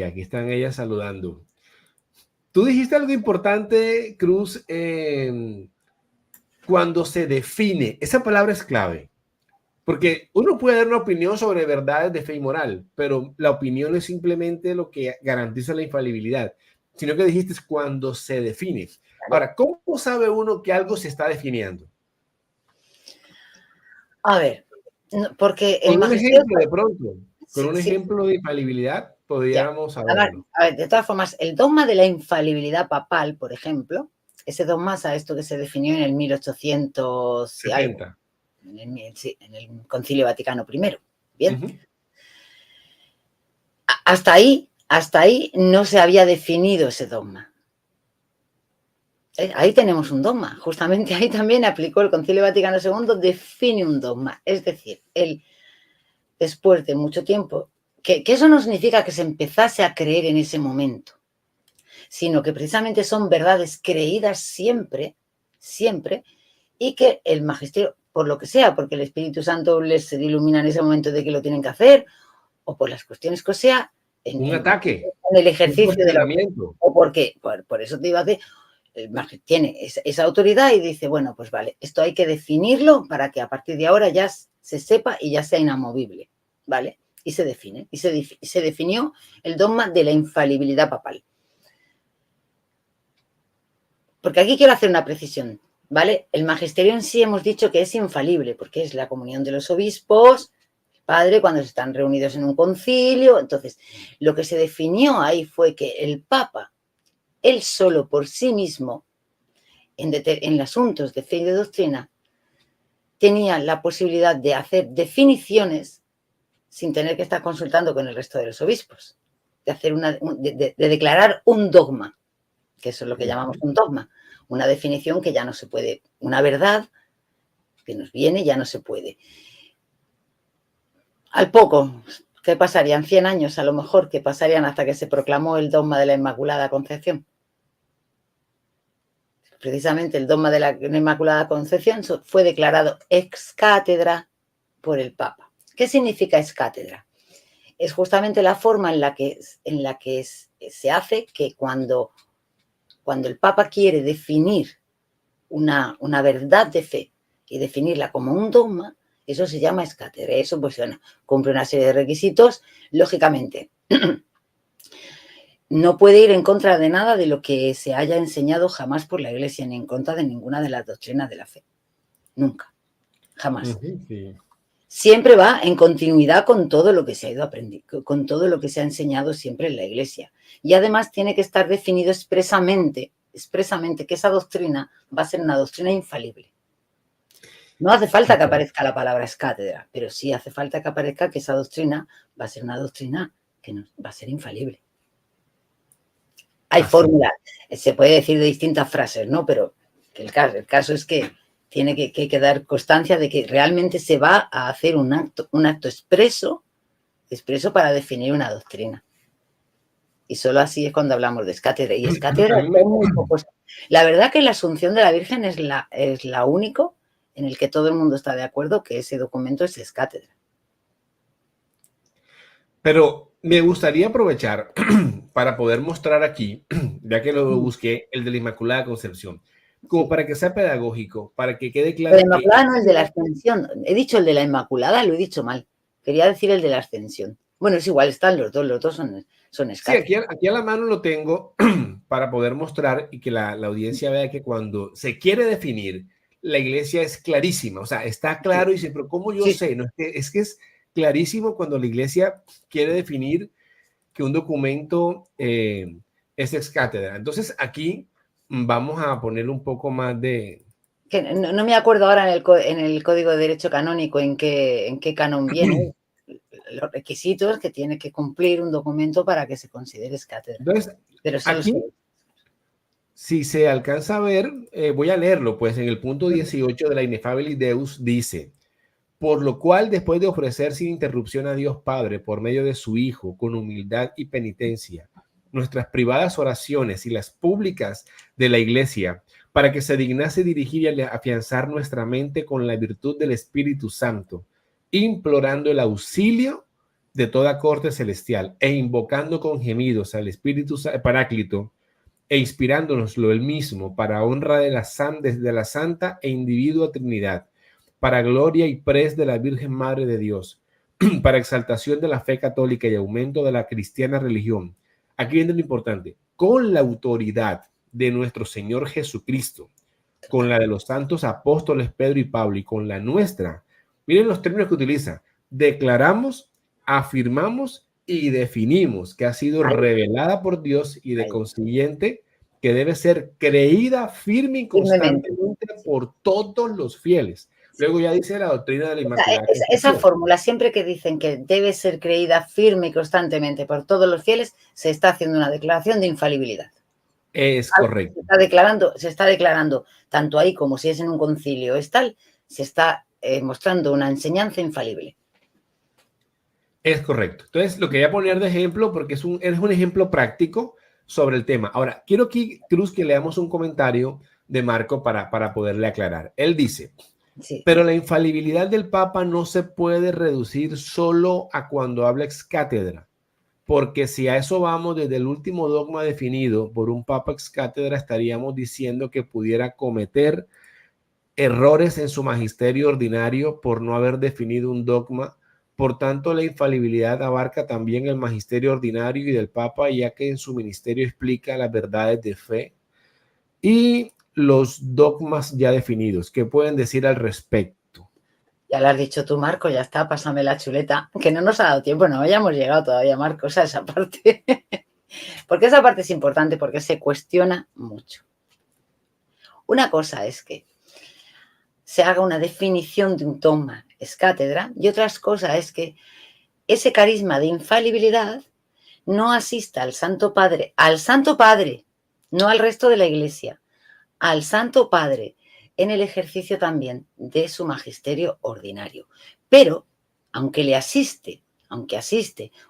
Speaker 1: aquí están ellas saludando. Tú dijiste algo importante, Cruz, cuando se define, esa palabra es clave, porque uno puede dar una opinión sobre verdades de fe y moral, pero la opinión no es simplemente lo que garantiza la infalibilidad, sino que dijiste cuando se define. Ahora, ¿cómo sabe uno que algo se está definiendo?
Speaker 2: A ver, porque
Speaker 1: el magisterio... ejemplo, de pronto, con un ejemplo de infalibilidad, podríamos saberlo.
Speaker 2: A ver, de todas formas, el dogma de la infalibilidad papal, por ejemplo, ese dogma a esto que se definió en el 1870. En el Concilio Vaticano I. Bien. Hasta ahí no se había definido ese dogma. Ahí tenemos un dogma. Justamente ahí también aplicó el Concilio Vaticano II, define un dogma. Es decir, después de mucho tiempo, que eso no significa que se empezase a creer en ese momento, sino que precisamente son verdades creídas siempre, y que el magisterio, por lo que sea, porque el Espíritu Santo les ilumina en ese momento de que lo tienen que hacer, o por las cuestiones que sea, en el ejercicio de la o porque, por eso te iba a decir, tiene esa autoridad y dice, bueno, pues vale, esto hay que definirlo para que a partir de ahora ya se sepa y ya sea inamovible, ¿vale? Y se define, y se definió el dogma de la infalibilidad papal. Porque aquí quiero hacer una precisión, ¿vale? El magisterio en sí hemos dicho que es infalible, porque es la comunión de los obispos, el padre, cuando están reunidos en un concilio. Entonces, lo que se definió ahí fue que el Papa él solo por sí mismo, en asuntos de fe y de doctrina, tenía la posibilidad de hacer definiciones sin tener que estar consultando con el resto de los obispos, de declarar un dogma, que eso es lo que llamamos un dogma, una definición que ya no se puede, una verdad que nos viene ya no se puede. Al poco, ¿qué pasarían? 100 años a lo mejor, que pasarían hasta que se proclamó el dogma de la Inmaculada Concepción. Precisamente el dogma de la Inmaculada Concepción fue declarado ex cátedra por el Papa. ¿Qué significa ex cátedra? Es justamente la forma en la que se hace que cuando el Papa quiere definir una verdad de fe y definirla como un dogma, eso se llama ex cátedra. Eso pues bueno, cumple una serie de requisitos, lógicamente. No puede ir en contra de nada de lo que se haya enseñado jamás por la Iglesia, ni en contra de ninguna de las doctrinas de la fe. Nunca. Jamás.
Speaker 1: Sí.
Speaker 2: Siempre va en continuidad con todo lo que se ha ido aprendiendo, con todo lo que se ha enseñado siempre en la Iglesia. Y además tiene que estar definido expresamente que esa doctrina va a ser una doctrina infalible. No hace falta que aparezca la palabra ex cátedra, pero sí hace falta que aparezca que esa doctrina va a ser una doctrina que va a ser infalible. Hay fórmulas, se puede decir de distintas frases, ¿no? Pero el caso es que tiene que dar constancia de que realmente se va a hacer un acto expreso para definir una doctrina. Y solo así es cuando hablamos de escátedra. Y escátedra son muy pocos. La verdad que la Asunción de la Virgen es la único en el que todo el mundo está de acuerdo que ese documento es escátedra.
Speaker 1: Pero me gustaría aprovechar para poder mostrar aquí, ya que lo busqué, el de la Inmaculada Concepción, como para que sea pedagógico, para que quede claro.
Speaker 2: La Inmaculada no es de la Ascensión. He dicho el de la Inmaculada, lo he dicho mal. Quería decir el de la Ascensión. Bueno, es igual, están los dos son escasos.
Speaker 1: Sí, aquí a la mano lo tengo para poder mostrar y que la audiencia vea que cuando se quiere definir, la Iglesia es clarísima, o sea, está claro y dice, pero ¿cómo yo sé? No, es que es clarísimo cuando la Iglesia quiere definir que un documento es ex cátedra. Entonces aquí vamos a ponerle un poco más de...
Speaker 2: Que no me acuerdo ahora en el Código de Derecho Canónico en qué canon viene los requisitos que tiene que cumplir un documento para que se considere ex cátedra.
Speaker 1: Entonces,
Speaker 2: pero
Speaker 1: aquí, si se alcanza a ver, voy a leerlo, pues en el punto 18 de la Ineffabilis Deus dice: por lo cual, después de ofrecer sin interrupción a Dios Padre por medio de su Hijo, con humildad y penitencia, nuestras privadas oraciones y las públicas de la Iglesia, para que se dignase dirigir y afianzar nuestra mente con la virtud del Espíritu Santo, implorando el auxilio de toda corte celestial e invocando con gemidos al Espíritu Paráclito e inspirándonoslo él mismo para honra de la santa e individua Trinidad, para gloria y pres de la Virgen Madre de Dios, para exaltación de la fe católica y aumento de la cristiana religión. Aquí viene lo importante: con la autoridad de nuestro Señor Jesucristo, con la de los santos apóstoles Pedro y Pablo y con la nuestra. Miren los términos que utiliza: declaramos, afirmamos y definimos que ha sido revelada por Dios y de consiguiente que debe ser creída firme y constantemente por todos los fieles. Luego ya dice la doctrina de la Inmaculada.
Speaker 2: Esa fórmula, siempre que dicen que debe ser creída firme y constantemente por todos los fieles, se está haciendo una declaración de infalibilidad.
Speaker 1: Es correcto.
Speaker 2: Se está declarando, tanto ahí como si es en un concilio, es tal, se está mostrando una enseñanza infalible.
Speaker 1: Es correcto. Entonces, lo quería poner de ejemplo porque es un ejemplo práctico sobre el tema. Ahora, quiero aquí, Cruz, que leamos un comentario de Marco para poderle aclarar. Él dice: sí, pero la infalibilidad del Papa no se puede reducir solo a cuando habla ex cátedra, porque si a eso vamos, desde el último dogma definido por un Papa ex cátedra, estaríamos diciendo que pudiera cometer errores en su magisterio ordinario por no haber definido un dogma. Por tanto, la infalibilidad abarca también el magisterio ordinario y del Papa, ya que en su ministerio explica las verdades de fe y los dogmas ya definidos. ¿Qué pueden decir al respecto?
Speaker 2: Ya lo has dicho tú, Marco, ya está, pásame la chuleta, que no nos ha dado tiempo, no hayamos llegado todavía, Marcos, a esa parte. Porque esa parte es importante porque se cuestiona mucho. Una cosa es que se haga una definición de un dogma ex cátedra y otra cosa es que ese carisma de infalibilidad no asista al Santo Padre, no al resto de la Iglesia, al Santo Padre en el ejercicio también de su magisterio ordinario. Pero, aunque asiste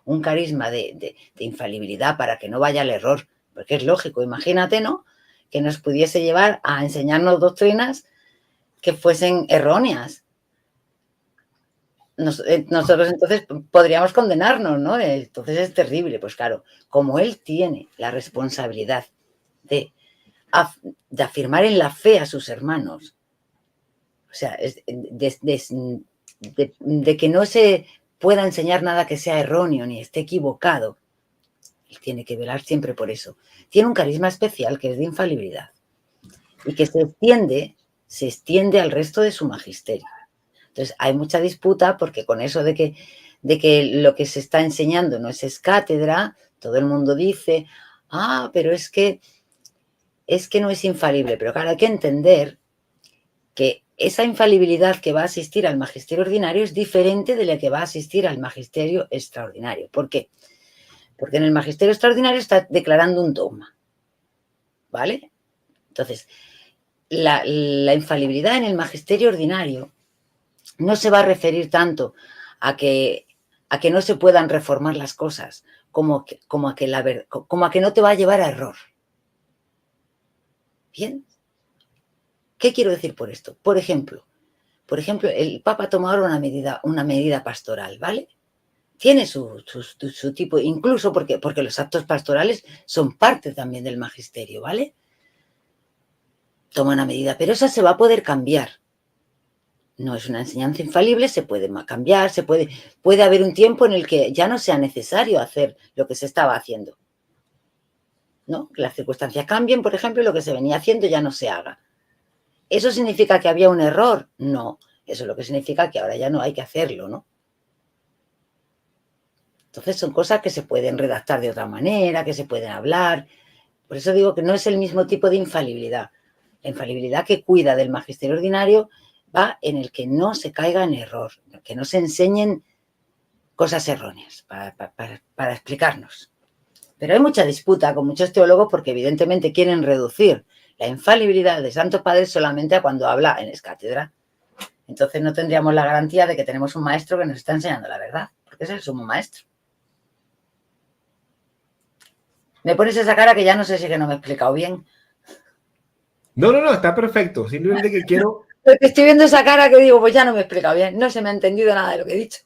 Speaker 2: un carisma de infalibilidad para que no vaya al error, porque es lógico, imagínate, ¿no?, que nos pudiese llevar a enseñarnos doctrinas que fuesen erróneas. Nosotros entonces podríamos condenarnos, ¿no? Entonces es terrible. Pues claro, como él tiene la responsabilidad de afirmar en la fe a sus hermanos, o sea, de que no se pueda enseñar nada que sea erróneo ni esté equivocado, él tiene que velar siempre por eso. Tiene un carisma especial que es de infalibilidad y que se extiende al resto de su magisterio. Entonces, hay mucha disputa porque con eso de que lo que se está enseñando no es cátedra, todo el mundo dice, pero es que no es infalible. Pero claro, hay que entender que esa infalibilidad que va a asistir al magisterio ordinario es diferente de la que va a asistir al magisterio extraordinario. ¿Por qué? Porque en el magisterio extraordinario está declarando un dogma, ¿vale? Entonces, la infalibilidad en el magisterio ordinario no se va a referir tanto a que no se puedan reformar las cosas como a que no te va a llevar a error. ¿Bien? ¿Qué quiero decir por esto? Por ejemplo, el Papa toma ahora una medida pastoral, ¿vale? Tiene su tipo, incluso porque los actos pastorales son parte también del magisterio, ¿vale? Toma una medida, pero esa se va a poder cambiar. No es una enseñanza infalible, se puede cambiar, puede haber un tiempo en el que ya no sea necesario hacer lo que se estaba haciendo, ¿no? Que las circunstancias cambien, por ejemplo, y lo que se venía haciendo ya no se haga. ¿Eso significa que había un error? No, eso es lo que significa que ahora ya no hay que hacerlo, ¿no? Entonces son cosas que se pueden redactar de otra manera, que se pueden hablar. Por eso digo que no es el mismo tipo de infalibilidad. La infalibilidad que cuida del magisterio ordinario va en el que no se caiga en error, que no se enseñen cosas erróneas para explicarnos. Pero hay mucha disputa con muchos teólogos porque evidentemente quieren reducir la infalibilidad de Santo Padre solamente a cuando habla en cátedra. Entonces no tendríamos la garantía de que tenemos un maestro que nos está enseñando la verdad, porque es el sumo maestro. Me pones esa cara que ya no sé si que no me he explicado bien.
Speaker 1: No, está perfecto. Simplemente que quiero...
Speaker 2: Porque estoy viendo esa cara que digo, pues ya no me he explicado bien. No se me ha entendido nada de lo que he dicho.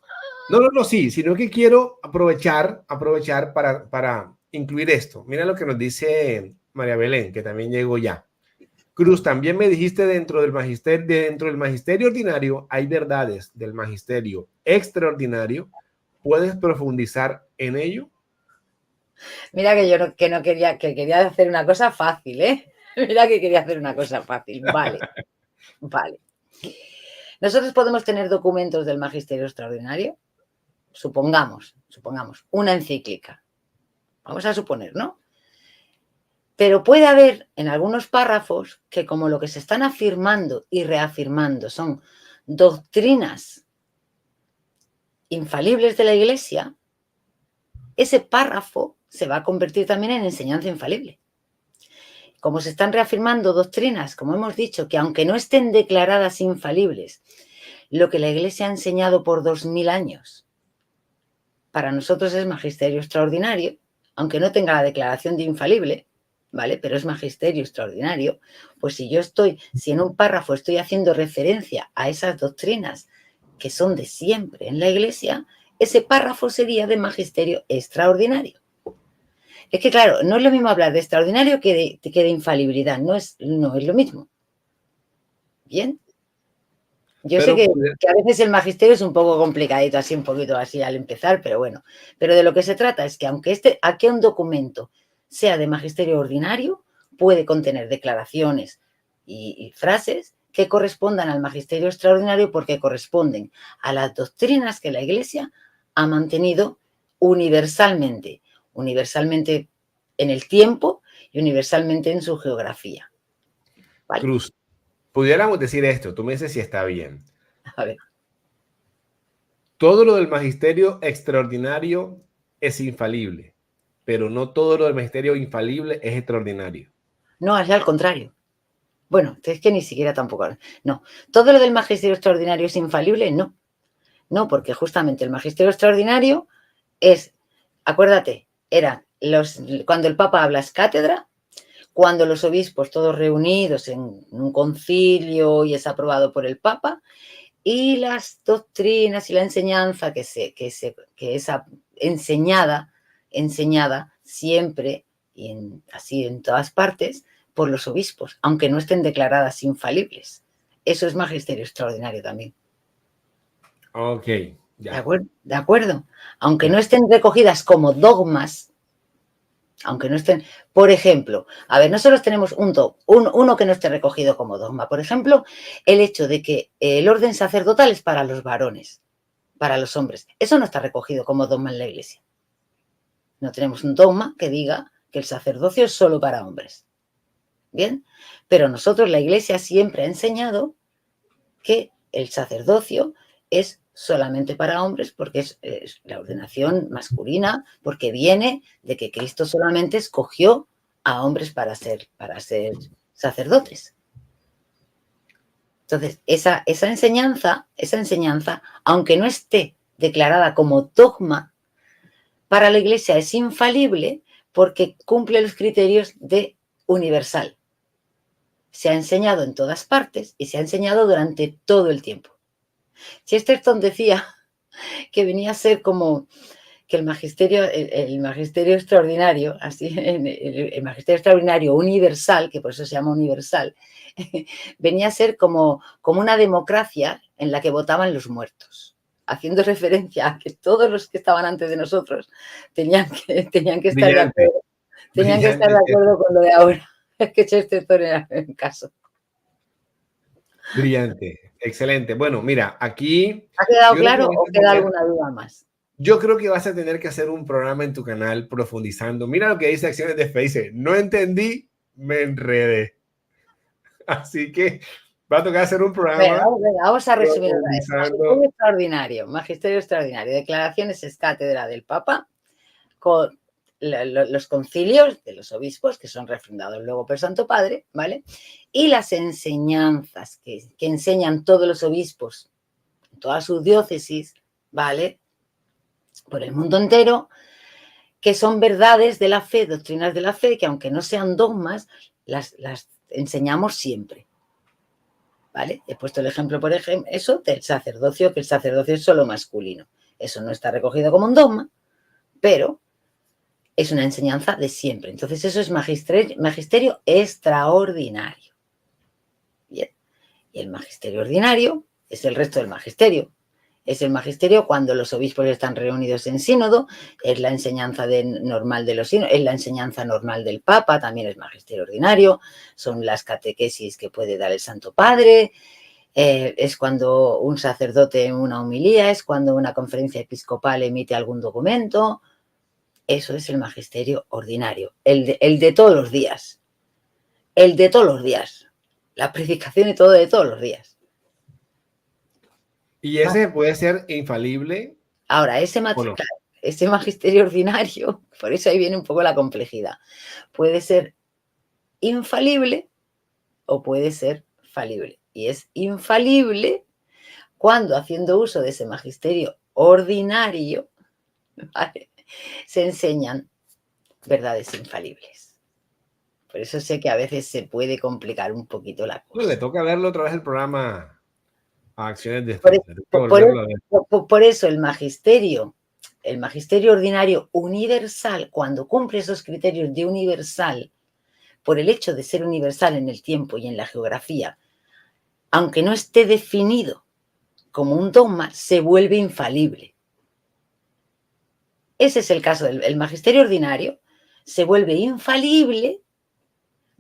Speaker 1: No, sí, sino que quiero aprovechar para incluir esto. Mira lo que nos dice María Belén, que también llegó ya. Cruz, también me dijiste dentro del magisterio ordinario hay verdades del magisterio extraordinario. ¿Puedes profundizar en ello?
Speaker 2: Mira que yo no quería, que quería hacer una cosa fácil, ¿eh? Mira que quería hacer una cosa fácil. Vale. Nosotros podemos tener documentos del magisterio extraordinario, supongamos, una encíclica. Vamos a suponer, ¿no? Pero puede haber en algunos párrafos que como lo que se están afirmando y reafirmando son doctrinas infalibles de la Iglesia, ese párrafo se va a convertir también en enseñanza infalible. Como se están reafirmando doctrinas, como hemos dicho, que aunque no estén declaradas infalibles, lo que la Iglesia ha enseñado por 2000 años, para nosotros es magisterio extraordinario, aunque no tenga la declaración de infalible, ¿vale? Pero es magisterio extraordinario. Pues si en un párrafo estoy haciendo referencia a esas doctrinas que son de siempre en la Iglesia, ese párrafo sería de magisterio extraordinario. Es que, claro, no es lo mismo hablar de extraordinario que de infalibilidad, no es lo mismo. ¿Bien? Yo sé que a veces el magisterio es un poco complicadito, así un poquito así al empezar, pero bueno. Pero de lo que se trata es que aunque un documento sea de magisterio ordinario, puede contener declaraciones y frases que correspondan al magisterio extraordinario porque corresponden a las doctrinas que la Iglesia ha mantenido universalmente. Universalmente en el tiempo y universalmente en su geografía. ¿Vale?
Speaker 1: Cruz, pudiéramos decir esto, tú me dices si está bien.
Speaker 2: A ver.
Speaker 1: Todo lo del magisterio extraordinario es infalible, pero no todo lo del magisterio infalible es extraordinario.
Speaker 2: No, es al contrario. Bueno, es que ni siquiera tampoco. No, todo lo del magisterio extraordinario es infalible, no. No, porque justamente el magisterio extraordinario es, acuérdate, cuando el Papa habla es cátedra, cuando los obispos todos reunidos en un concilio y es aprobado por el Papa, y las doctrinas y la enseñanza que es enseñada siempre y así en todas partes por los obispos, aunque no estén declaradas infalibles. Eso es magisterio extraordinario también.
Speaker 1: Ok, ya.
Speaker 2: ¿De acuerdo? Aunque no
Speaker 1: Ya.
Speaker 2: estén recogidas como dogmas, aunque no estén, por ejemplo, a ver, nosotros tenemos uno que no esté recogido como dogma. Por ejemplo, el hecho de que el orden sacerdotal es para los varones, para los hombres. Eso no está recogido como dogma en la Iglesia. No tenemos un dogma que diga que el sacerdocio es solo para hombres. Bien, pero nosotros, la Iglesia siempre ha enseñado que el sacerdocio es solamente para hombres porque es la ordenación masculina, porque viene de que Cristo solamente escogió a hombres para ser sacerdotes. Entonces, esa enseñanza, aunque no esté declarada como dogma, para la Iglesia es infalible porque cumple los criterios de universal. Se ha enseñado en todas partes y se ha enseñado durante todo el tiempo. Chesterton decía que venía a ser como que el magisterio extraordinario, así, el magisterio extraordinario universal, que por eso se llama universal, venía a ser como una democracia en la que votaban los muertos, haciendo referencia a que todos los que estaban antes de nosotros tenían que estar de
Speaker 1: Brillante,
Speaker 2: acuerdo,
Speaker 1: brillante.
Speaker 2: con lo de ahora. Es que Chesterton era un caso.
Speaker 1: Brillante, excelente. Bueno, mira, aquí
Speaker 2: ¿Ha quedado
Speaker 1: yo creo que
Speaker 2: claro
Speaker 1: vas
Speaker 2: o
Speaker 1: a
Speaker 2: queda
Speaker 1: tener,
Speaker 2: alguna duda más?
Speaker 1: yo creo que vas a tener que hacer un programa en tu canal profundizando. Mira lo que dice Acciones de Fe. Dice, no entendí, me enredé. Así que va a tocar hacer un programa
Speaker 2: Vamos a resumir otra vez.
Speaker 1: profundizando.
Speaker 2: Magisterio extraordinario. Declaraciones es cátedra del Papa, con los concilios de los obispos, que son refundados luego por el Santo Padre, ¿vale? Y las enseñanzas que enseñan todos los obispos, todas sus diócesis, ¿vale? Por el mundo entero, que son verdades de la fe, doctrinas de la fe, que aunque no sean dogmas, las enseñamos siempre. ¿Vale? He puesto el ejemplo, por ejemplo, eso del sacerdocio, que el sacerdocio es solo masculino. Eso no está recogido como un dogma, pero es una enseñanza de siempre. Entonces eso es magisterio extraordinario. Bien. Y el magisterio ordinario es el resto del magisterio. Es el magisterio cuando los obispos están reunidos en sínodo, es la enseñanza normal de los sínodos, es la enseñanza normal del Papa, también es magisterio ordinario, son las catequesis que puede dar el Santo Padre, es cuando un sacerdote en una homilía, es cuando una conferencia episcopal emite algún documento. Eso es el magisterio ordinario, el de todos los días. El de todos los días. La predicación y todo de todos los días.
Speaker 1: Y ese puede ser infalible.
Speaker 2: Ahora, ese magisterio ordinario, por eso ahí viene un poco la complejidad, puede ser infalible o puede ser falible. Y es infalible cuando, haciendo uso de ese magisterio ordinario, ¿vale?, se enseñan verdades infalibles. Por eso sé que a veces se puede complicar un poquito la cosa.
Speaker 1: Le toca verlo otra vez el programa a Acciones de
Speaker 2: Por,
Speaker 1: Fe.
Speaker 2: por eso el magisterio ordinario universal, cuando cumple esos criterios de universal, por el hecho de ser universal en el tiempo y en la geografía, aunque no esté definido como un dogma, se vuelve infalible. Ese es el caso del magisterio ordinario, se vuelve infalible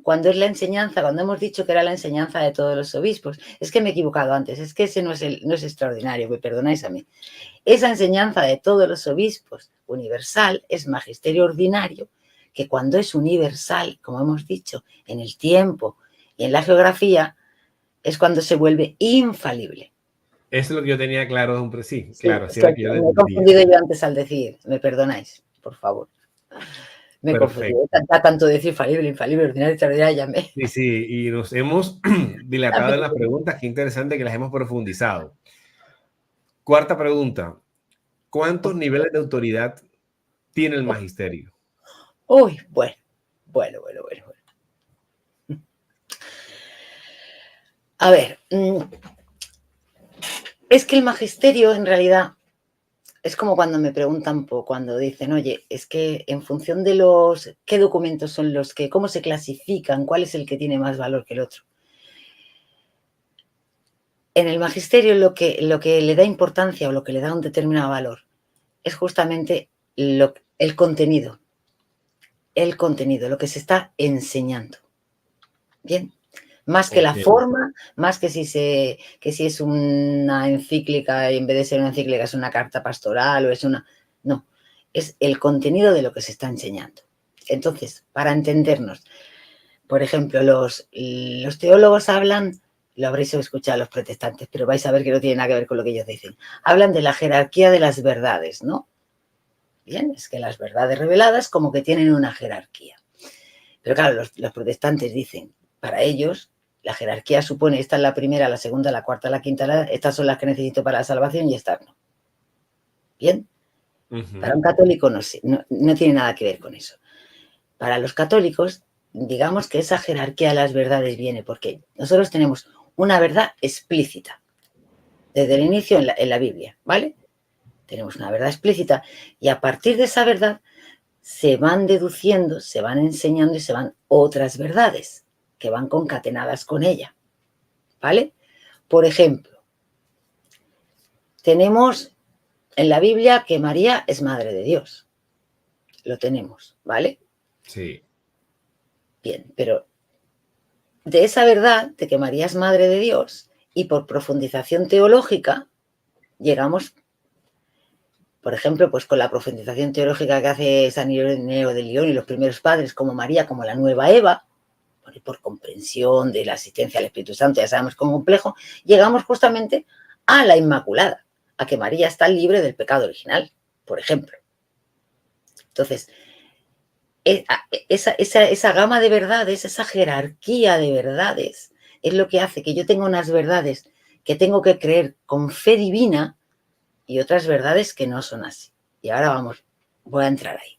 Speaker 2: cuando es la enseñanza, cuando hemos dicho que era la enseñanza de todos los obispos. Es que me he equivocado antes, es que ese no es extraordinario, me perdonáis a mí. Esa enseñanza de todos los obispos universal es magisterio ordinario, que cuando es universal, como hemos dicho, en el tiempo y en la geografía, es cuando se vuelve infalible.
Speaker 1: Eso es lo que yo tenía claro. Sí,
Speaker 2: Sí,
Speaker 1: claro,
Speaker 2: es
Speaker 1: así
Speaker 2: que
Speaker 1: era que yo lo
Speaker 2: me he
Speaker 1: entendía.
Speaker 2: confundido yo antes al decir, me perdonáis, por favor. Me he confundido.
Speaker 1: Perfecto.
Speaker 2: Da tanto decir falible, infalible, ordinario, extraordinario, ya me...
Speaker 1: Sí, sí, y nos hemos dilatado en las preguntas. Qué interesante que las hemos profundizado. Cuarta pregunta. ¿Cuántos niveles de autoridad tiene el magisterio?
Speaker 2: Uy, bueno. A ver, es que el magisterio en realidad es como cuando me preguntan, cuando dicen, oye, es que en función de qué documentos son los que, cómo se clasifican, cuál es el que tiene más valor que el otro. En el magisterio lo que le da importancia o lo que le da un determinado valor es justamente el contenido, lo que se está enseñando. Bien, más que la
Speaker 1: Ok.
Speaker 2: forma, más que si es una encíclica y en vez de ser una encíclica es una carta pastoral o es una... No, es el contenido de lo que se está enseñando. Entonces, para entendernos, por ejemplo, los teólogos hablan, lo habréis escuchado los protestantes, pero vais a ver que no tiene nada que ver con lo que ellos dicen. Hablan de la jerarquía de las verdades, ¿no? Bien, es que las verdades reveladas como que tienen una jerarquía. Pero claro, los protestantes dicen, para ellos, la jerarquía supone, esta es la primera, la segunda, la cuarta, la quinta, estas son las que necesito para la salvación y estas no. Bien, para un católico no tiene nada que ver con eso. Para los católicos, digamos que esa jerarquía de las verdades viene porque nosotros tenemos una verdad explícita desde el inicio en la Biblia, ¿vale? Tenemos una verdad explícita y a partir de esa verdad se van deduciendo, se van enseñando y se van otras verdades que van concatenadas con ella, ¿vale? Por ejemplo, tenemos en la Biblia que María es madre de Dios. Lo tenemos, ¿vale?
Speaker 1: Sí.
Speaker 2: Bien, pero de esa verdad de que María es madre de Dios y por profundización teológica llegamos, por ejemplo, pues con la profundización teológica que hace San Ireneo de León y los primeros padres como María, como la nueva Eva, por comprensión de la asistencia al Espíritu Santo, ya sabemos cómo complejo, llegamos justamente a la Inmaculada, a que María está libre del pecado original, por ejemplo. Entonces, esa gama de verdades, esa jerarquía de verdades, es lo que hace que yo tenga unas verdades que tengo que creer con fe divina y otras verdades que no son así. Y ahora voy a entrar ahí.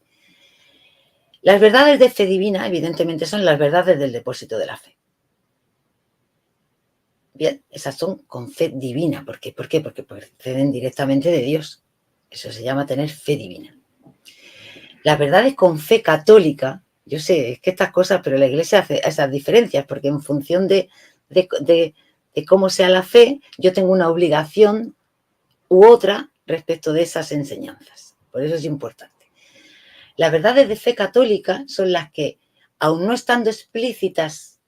Speaker 2: Las verdades de fe divina, evidentemente, son las verdades del depósito de la fe. Bien, esas son con fe divina. ¿Por qué? Porque proceden directamente de Dios. Eso se llama tener fe divina. Las verdades con fe católica, yo sé, es que estas cosas, pero la Iglesia hace esas diferencias, porque en función de cómo sea la fe, yo tengo una obligación u otra respecto de esas enseñanzas. Por eso es importante. Las verdades de fe católica son las que, aun no estando explícitas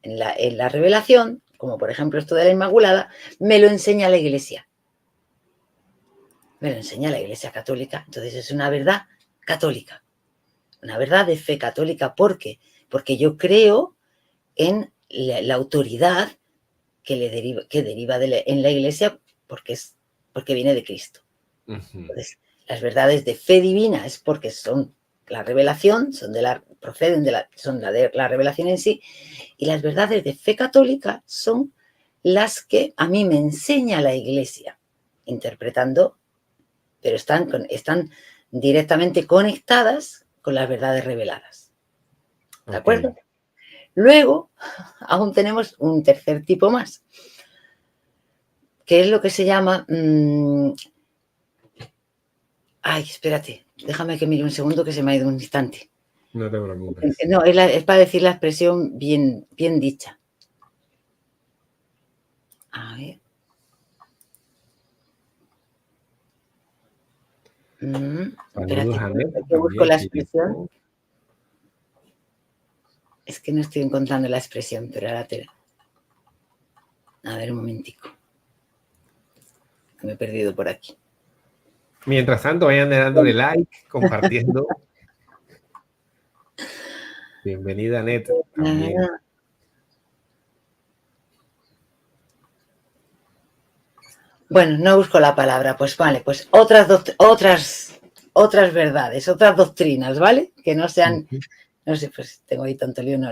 Speaker 2: en la revelación, como por ejemplo esto de la Inmaculada, me lo enseña la Iglesia. Me lo enseña la Iglesia católica. Entonces es una verdad católica, una verdad de fe católica. ¿Por qué? Porque yo creo en la autoridad que deriva en la Iglesia porque viene de Cristo. Entonces, las verdades de fe divina es porque son la revelación, son la revelación en sí, y las verdades de fe católica son las que a mí me enseña la Iglesia, interpretando, pero están directamente conectadas con las verdades reveladas. ¿De acuerdo?
Speaker 1: Ok.
Speaker 2: Luego, aún tenemos un tercer tipo más, que es lo que se llama... Ay, espérate, déjame que mire un segundo que se me ha ido un instante.
Speaker 1: No te preocupes.
Speaker 2: No, es para decir la expresión bien dicha. A ver.
Speaker 1: Saludos
Speaker 2: Espérate,
Speaker 1: a Net
Speaker 2: que busco
Speaker 1: también,
Speaker 2: la
Speaker 1: que
Speaker 2: expresión.
Speaker 1: llegó.
Speaker 2: Es que no estoy encontrando la expresión, pero ahora A ver, un momentico. Que me he perdido por aquí.
Speaker 1: Mientras tanto, vayan dándole like, compartiendo. Bienvenida, Net, también.
Speaker 2: Bueno, no busco la palabra, pues vale, pues otras verdades, otras doctrinas, ¿vale? Que no sean, no sé, pues tengo ahí tanto lío, no,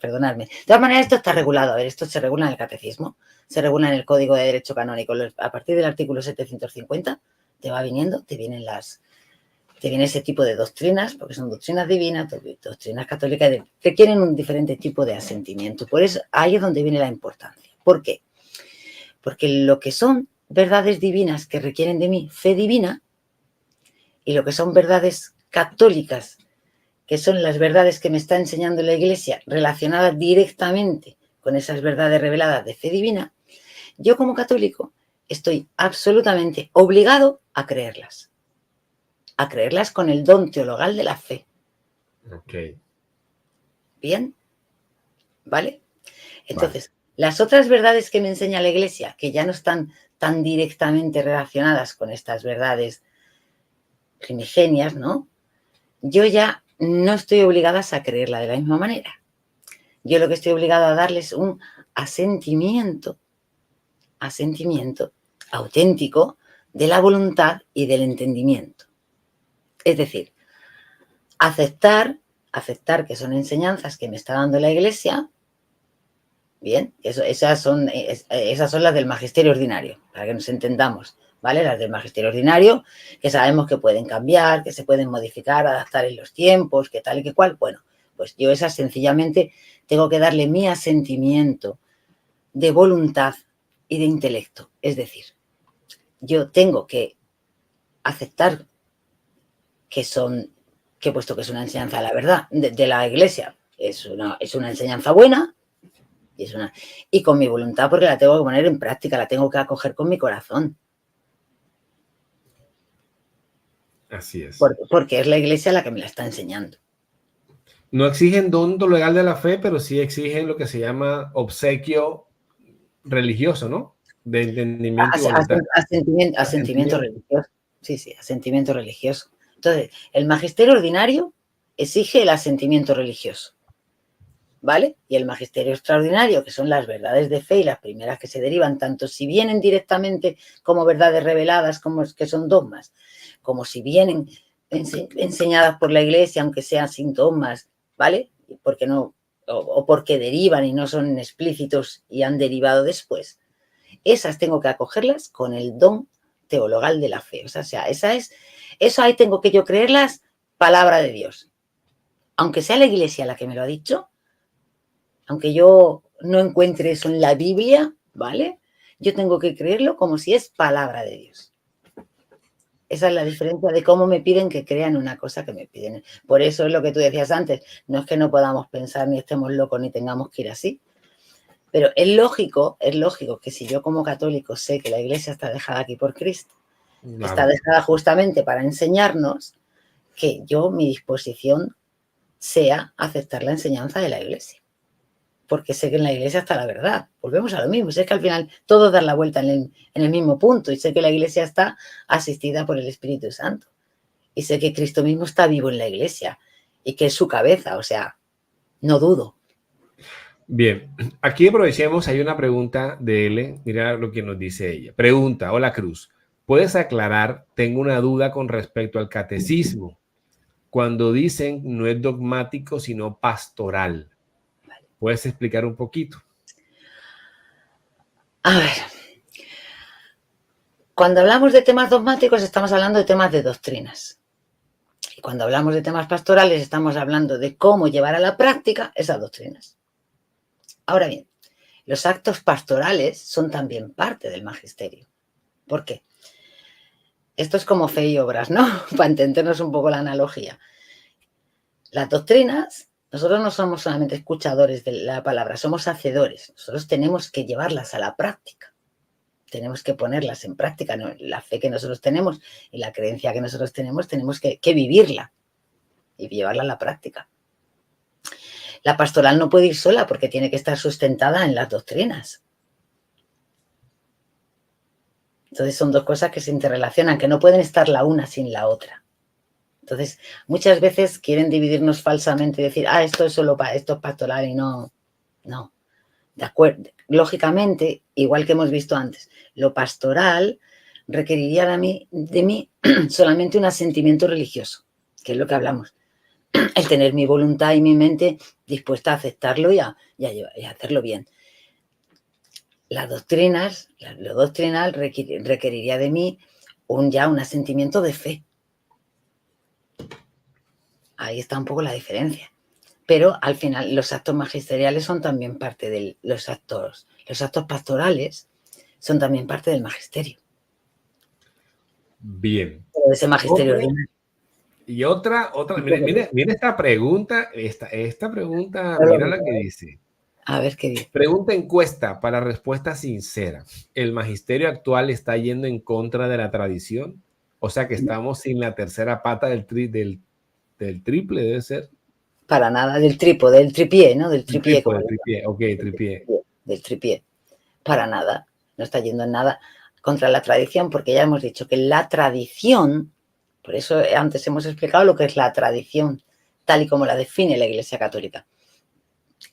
Speaker 2: perdonadme. De todas maneras, esto está regulado, a ver, esto se regula en el catecismo, se regula en el Código de Derecho Canónico, a partir del artículo 750 te va viniendo, te viene ese tipo de doctrinas, porque son doctrinas divinas, doctrinas católicas, que requieren un diferente tipo de asentimiento. Por eso ahí es donde viene la importancia. ¿Por qué? Porque lo que son verdades divinas que requieren de mí fe divina y lo que son verdades católicas, que son las verdades que me está enseñando la Iglesia relacionadas directamente con esas verdades reveladas de fe divina, yo como católico estoy absolutamente obligado a creerlas con el don teologal de la fe.
Speaker 1: Ok.
Speaker 2: ¿Bien? ¿Vale? Entonces, las otras verdades que me enseña la Iglesia, que ya no están tan directamente relacionadas con estas verdades primigenias, ¿no? Yo ya no estoy obligada a creerla de la misma manera. Yo lo que estoy obligada a darles un asentimiento auténtico de la voluntad y del entendimiento. Es decir, aceptar que son enseñanzas que me está dando la Iglesia. Bien, esas son las del magisterio ordinario, para que nos entendamos, ¿vale? Las del magisterio ordinario, que sabemos que pueden cambiar, que se pueden modificar, adaptar en los tiempos, que tal y que cual. Bueno, pues yo esas sencillamente tengo que darle mi asentimiento de voluntad y de intelecto. Es decir, yo tengo que aceptar que puesto que es una enseñanza de la verdad, de la Iglesia, es una enseñanza buena, y con mi voluntad, porque la tengo que poner en práctica, la tengo que acoger con mi corazón.
Speaker 1: Así es.
Speaker 2: Porque es la Iglesia la que me la está enseñando.
Speaker 1: No exigen don legal de la fe, pero sí exigen lo que se llama obsequio religioso, ¿no? De entendimiento y voluntad.
Speaker 2: Asentimiento religioso. Sí, asentimiento religioso. Entonces, el magisterio ordinario exige el asentimiento religioso, ¿vale? Y el magisterio extraordinario, que son las verdades de fe y las primeras que se derivan, tanto si vienen directamente como verdades reveladas, como que son dogmas, como si vienen enseñadas por la Iglesia, aunque sean sin dogmas, ¿vale? Porque no, o porque derivan y no son explícitos y han derivado después. Esas tengo que acogerlas con el don teologal de la fe. O sea, eso ahí tengo que yo creerlas palabra de Dios. Aunque sea la Iglesia la que me lo ha dicho, aunque yo no encuentre eso en la Biblia, ¿vale? Yo tengo que creerlo como si es palabra de Dios. Esa es la diferencia de cómo me piden que crean una cosa que me piden. Por eso es lo que tú decías antes, no es que no podamos pensar ni estemos locos ni tengamos que ir así. Pero es lógico que si yo como católico sé que la Iglesia está dejada aquí por Cristo, claro, está dejada justamente para enseñarnos, que mi disposición sea aceptar la enseñanza de la Iglesia. Porque sé que en la Iglesia está la verdad. Volvemos a lo mismo. Sé que al final todos dan la vuelta en el mismo punto y sé que la Iglesia está asistida por el Espíritu Santo. Y sé que Cristo mismo está vivo en la Iglesia y que es su cabeza. O sea, no dudo.
Speaker 1: Bien, aquí aprovechemos, hay una pregunta de L, mira lo que nos dice ella. Pregunta, hola Cruz, ¿puedes aclarar? Tengo una duda con respecto al catecismo. Cuando dicen no es dogmático, sino pastoral. ¿Puedes explicar un poquito?
Speaker 2: A ver, cuando hablamos de temas dogmáticos estamos hablando de temas de doctrinas. Y cuando hablamos de temas pastorales estamos hablando de cómo llevar a la práctica esas doctrinas. Ahora bien, los actos pastorales son también parte del magisterio. ¿Por qué? Esto es como fe y obras, ¿no? Para entendernos un poco la analogía. Las doctrinas, nosotros no somos solamente escuchadores de la palabra, somos hacedores. Nosotros tenemos que llevarlas a la práctica. Tenemos que ponerlas en práctica. ¿No? La fe que nosotros tenemos y la creencia que nosotros tenemos que vivirla y llevarla a la práctica. La pastoral no puede ir sola porque tiene que estar sustentada en las doctrinas. Entonces son dos cosas que se interrelacionan, que no pueden estar la una sin la otra. Entonces, muchas veces quieren dividirnos falsamente y decir, esto es solo esto es pastoral y no. De acuerdo. Lógicamente, igual que hemos visto antes, lo pastoral requeriría de mí solamente un asentimiento religioso, que es lo que hablamos. El tener mi voluntad y mi mente dispuesta a aceptarlo y a hacerlo bien. Lo doctrinal requeriría de mí un asentimiento de fe. Ahí está un poco la diferencia. Pero al final los actos magisteriales son también parte de los actos pastorales son también parte del magisterio.
Speaker 1: Bien.
Speaker 2: De ese magisterio ordinario.
Speaker 1: Y otra, mira esta pregunta, esta pregunta, mira la que dice.
Speaker 2: A ver qué dice.
Speaker 1: Pregunta encuesta para respuesta sincera. ¿El magisterio actual está yendo en contra de la tradición? O sea que estamos sin la tercera pata del triple, debe ser.
Speaker 2: Para nada, del tripié, ¿no? Del tripié.
Speaker 1: Tripié.
Speaker 2: Del tripié. Para nada. No está yendo en nada contra la tradición, porque ya hemos dicho que la tradición, por eso antes hemos explicado lo que es la tradición, tal y como la define la Iglesia Católica.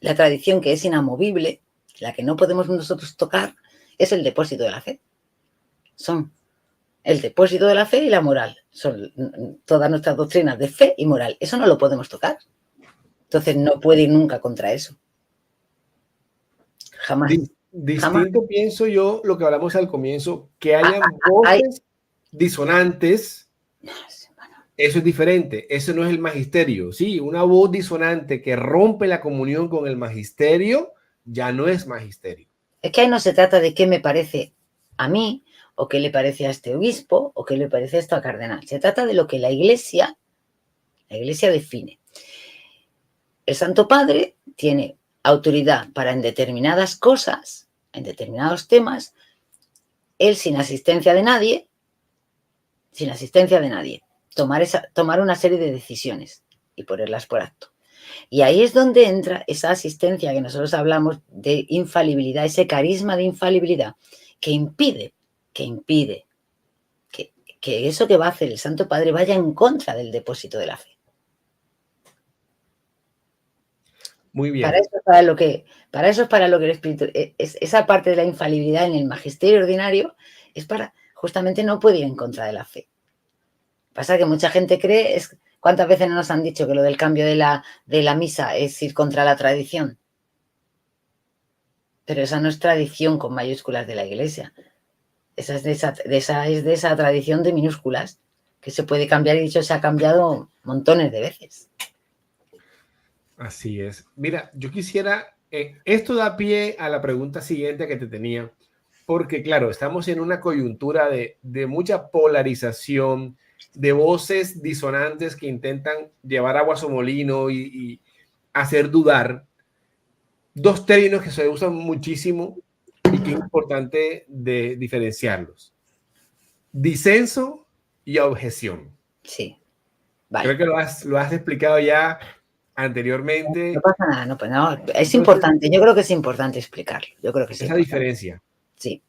Speaker 2: La tradición que es inamovible, la que no podemos nosotros tocar, es el depósito de la fe. Son el depósito de la fe y la moral. Son todas nuestras doctrinas de fe y moral. Eso no lo podemos tocar. Entonces no puede ir nunca contra eso. Jamás.
Speaker 1: Distinto pienso yo lo que hablamos al comienzo, que hayan voces disonantes. Eso es diferente, eso no es el magisterio. Sí, una voz disonante que rompe la comunión con el magisterio ya no es magisterio.
Speaker 2: Es que ahí no se trata de qué me parece a mí, o qué le parece a este obispo, o qué le parece a esta cardenal. Se trata de lo que la Iglesia define. El Santo Padre tiene autoridad para en determinadas cosas, en determinados temas, él sin asistencia de nadie, tomar una serie de decisiones y ponerlas por acto. Y ahí es donde entra esa asistencia que nosotros hablamos de infalibilidad, ese carisma de infalibilidad que impide que eso que va a hacer el Santo Padre vaya en contra del depósito de la fe.
Speaker 1: Muy bien.
Speaker 2: Para eso es para lo que el Espíritu, esa parte de la infalibilidad en el magisterio ordinario es para, justamente no puede ir en contra de la fe. Pasa que mucha gente cree, ¿cuántas veces nos han dicho que lo del cambio de la misa es ir contra la tradición? Pero esa no es tradición con mayúsculas de la Iglesia. Esa es de esa tradición de minúsculas que se puede cambiar, y dicho, se ha cambiado montones de veces.
Speaker 1: Así es. Mira, yo quisiera, esto da pie a la pregunta siguiente que te tenía, porque claro, estamos en una coyuntura de mucha polarización, de voces disonantes que intentan llevar agua a su molino y hacer dudar. Dos términos que se usan muchísimo y que es importante de diferenciarlos. Disenso y objeción.
Speaker 2: Sí, vale.
Speaker 1: Creo que lo has explicado ya anteriormente.
Speaker 2: No pasa nada, es importante, yo creo que es importante explicarlo. Yo creo que sí.
Speaker 1: Esa diferencia.
Speaker 2: Sí,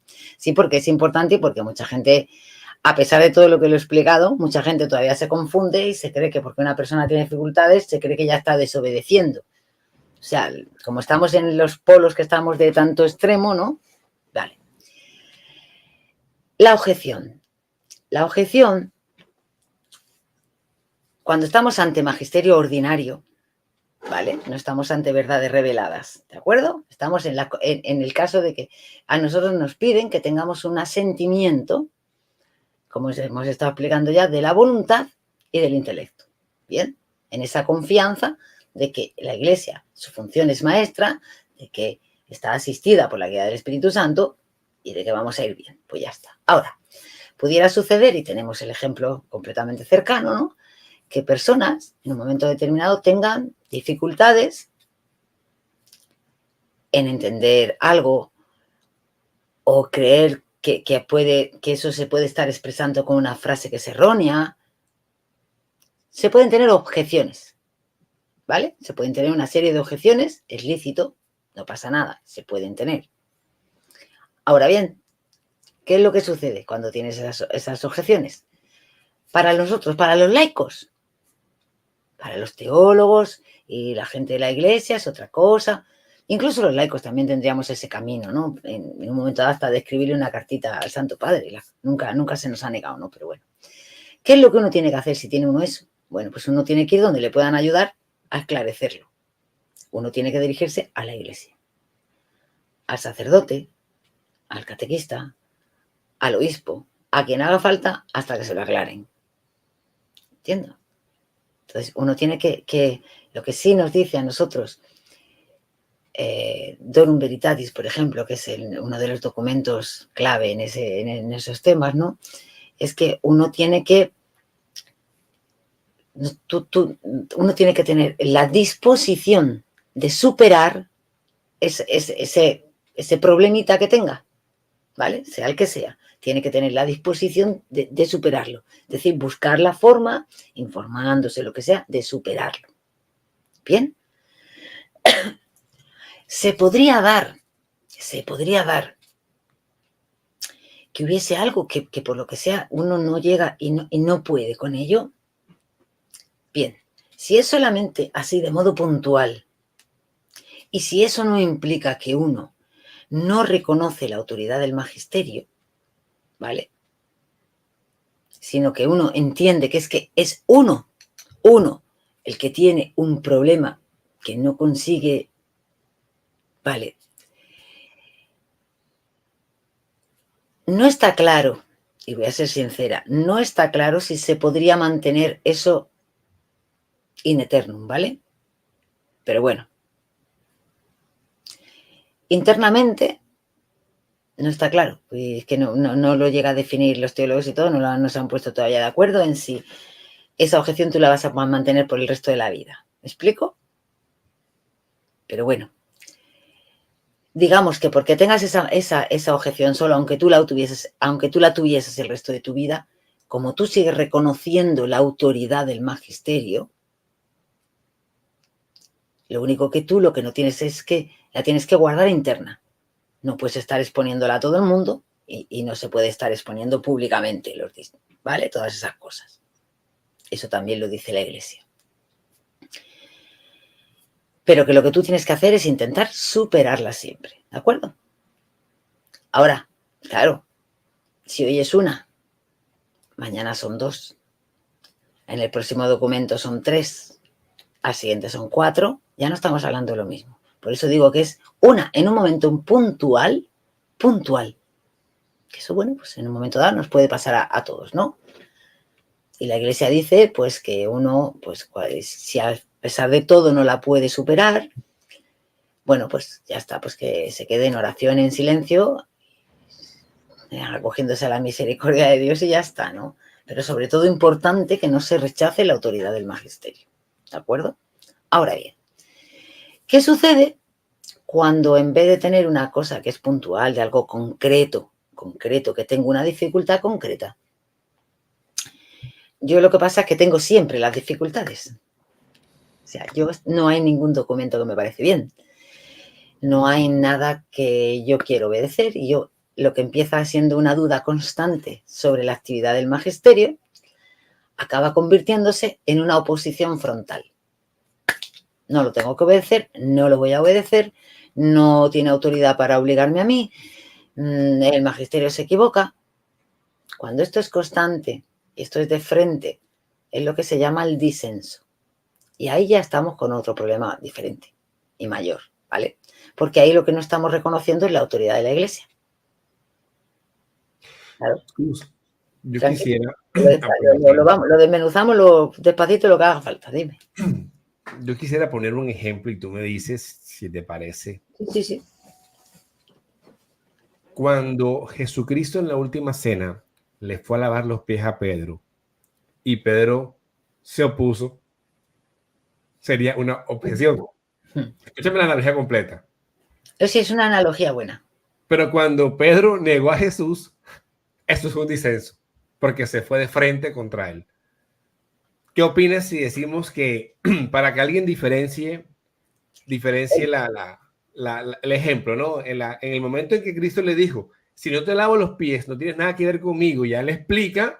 Speaker 2: porque es importante y porque mucha gente, a pesar de todo lo que lo he explicado, mucha gente todavía se confunde y se cree que porque una persona tiene dificultades, se cree que ya está desobedeciendo. O sea, como estamos en los polos que estamos de tanto extremo, ¿no? Vale. La objeción. La objeción, cuando estamos ante magisterio ordinario, ¿vale? No estamos ante verdades reveladas, ¿de acuerdo? Estamos en el caso de que a nosotros nos piden que tengamos un asentimiento, como hemos estado explicando ya, de la voluntad y del intelecto. Bien, en esa confianza de que la Iglesia, su función es maestra, de que está asistida por la guía del Espíritu Santo y de que vamos a ir bien. Pues ya está. Ahora, pudiera suceder, y tenemos el ejemplo completamente cercano, ¿no?, que personas en un momento determinado tengan dificultades en entender algo o creer que eso se puede estar expresando con una frase que es errónea. Se pueden tener objeciones, ¿vale? Se pueden tener una serie de objeciones, es lícito, no pasa nada, se pueden tener. Ahora bien, ¿qué es lo que sucede cuando tienes esas objeciones? Para nosotros, para los laicos, para los teólogos y la gente de la iglesia es otra cosa. Incluso los laicos también tendríamos ese camino, ¿no? En un momento dado hasta de escribirle una cartita al Santo Padre. Nunca se nos ha negado, ¿no? Pero bueno. ¿Qué es lo que uno tiene que hacer si tiene uno eso? Bueno, pues uno tiene que ir donde le puedan ayudar a esclarecerlo. Uno tiene que dirigirse a la iglesia, al sacerdote, al catequista, al obispo, a quien haga falta hasta que se lo aclaren. ¿Entiendo? Entonces, uno tiene que lo que sí nos dice a nosotros, Dorum Veritatis, por ejemplo, que es uno de los documentos clave en esos temas, ¿no? Es que uno tiene que uno tiene que tener la disposición de superar ese problemita que tenga, ¿vale? Sea el que sea, tiene que tener la disposición de superarlo. Es decir, buscar la forma, informándose, lo que sea, de superarlo. ¿Bien? Se podría dar que hubiese algo que por lo que sea uno no llega y no puede con ello. Bien, si es solamente así de modo puntual y si eso no implica que uno no reconoce la autoridad del magisterio, ¿vale? Sino que uno entiende que es uno el que tiene un problema que no consigue, ¿vale? No está claro, y voy a ser sincera, no está claro si se podría mantener eso in eternum, ¿vale? Pero bueno, internamente no está claro, es que no lo llega a definir los teólogos y todo, no se han puesto todavía de acuerdo en si esa objeción tú la vas a mantener por el resto de la vida. ¿Me explico? Pero bueno, digamos que porque tengas esa objeción solo, aunque tú la tuvieses el resto de tu vida, como tú sigues reconociendo la autoridad del magisterio, lo único que tú lo que no tienes es que la tienes que guardar interna. No puedes estar exponiéndola a todo el mundo y no se puede estar exponiendo públicamente, ¿vale? Todas esas cosas. Eso también lo dice la Iglesia. Pero que lo que tú tienes que hacer es intentar superarla siempre, ¿de acuerdo? Ahora, claro, si hoy es una, mañana son 2, en el próximo documento son 3, al siguiente son 4, ya no estamos hablando de lo mismo. Por eso digo que es una en un momento puntual, que eso, bueno, pues en un momento dado nos puede pasar a todos, ¿no? Y la Iglesia dice, pues, que uno, pues, si a pesar de todo no la puede superar, bueno, pues ya está, pues que se quede en oración, en silencio, acogiéndose a la misericordia de Dios y ya está, ¿no? Pero sobre todo importante que no se rechace la autoridad del magisterio, ¿de acuerdo? Ahora bien, ¿qué sucede cuando en vez de tener una cosa que es puntual, de algo concreto, que tengo una dificultad concreta? Yo lo que pasa es que tengo siempre las dificultades. O sea, no hay ningún documento que me parece bien. No hay nada que yo quiero obedecer y lo que empieza siendo una duda constante sobre la actividad del magisterio acaba convirtiéndose en una oposición frontal. No lo tengo que obedecer, no lo voy a obedecer, no tiene autoridad para obligarme a mí, el magisterio se equivoca. Cuando esto es constante y esto es de frente, es lo que se llama el disenso. Y ahí ya estamos con otro problema diferente y mayor, ¿vale? Porque ahí lo que no estamos reconociendo es la autoridad de la Iglesia. Claro.
Speaker 1: Yo quisiera...
Speaker 2: Lo desmenuzamos despacito lo que haga falta, dime.
Speaker 1: Yo quisiera poner un ejemplo y tú me dices si te parece.
Speaker 2: Sí.
Speaker 1: Cuando Jesucristo en la última cena le fue a lavar los pies a Pedro y Pedro se opuso, sería una objeción. Escúchame la analogía completa.
Speaker 2: Sí, es una analogía buena.
Speaker 1: Pero cuando Pedro negó a Jesús, eso es un disenso, porque se fue de frente contra él. ¿Qué opinas si decimos que para que alguien diferencie el ejemplo, ¿no? En el momento en que Cristo le dijo, Si no te lavo los pies, no tienes nada que ver conmigo, ya le explica,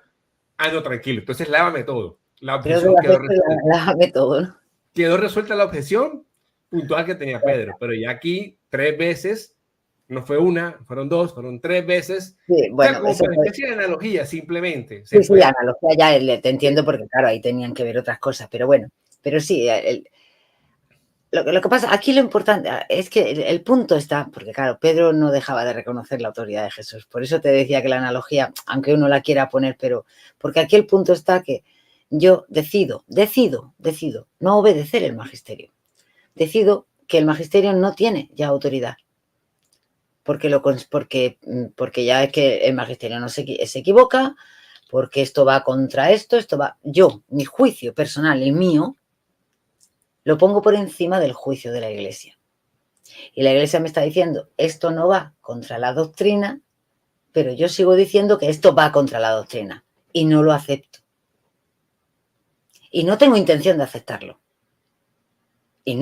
Speaker 1: no, tranquilo, entonces lávame todo. La objeción quedó resuelta.
Speaker 2: Lávame todo, ¿no?
Speaker 1: Quedó resuelta la objeción puntual que tenía Pedro, pero ya aquí 3 veces, no fue una, fueron 2, fueron 3 veces.
Speaker 2: Sí,
Speaker 1: O sea,
Speaker 2: bueno,
Speaker 1: como
Speaker 2: eso
Speaker 1: por
Speaker 2: fue.
Speaker 1: especie de analogía, simplemente.
Speaker 2: Sí, sí, la analogía ya te entiendo porque, claro, ahí tenían que ver otras cosas, pero bueno, pero sí, lo que pasa, aquí lo importante es que el punto está, porque claro, Pedro no dejaba de reconocer la autoridad de Jesús, por eso te decía que la analogía, aunque uno la quiera poner, pero porque aquí el punto está que yo decido no obedecer el magisterio, decido que el magisterio no tiene ya autoridad, porque ya es que el magisterio no se equivoca, porque esto va contra esto va, yo, mi juicio personal, el mío, lo pongo por encima del juicio de la Iglesia. Y la Iglesia me está diciendo, esto no va contra la doctrina, pero yo sigo diciendo que esto va contra la doctrina y no lo acepto. Y no tengo intención de aceptarlo. Y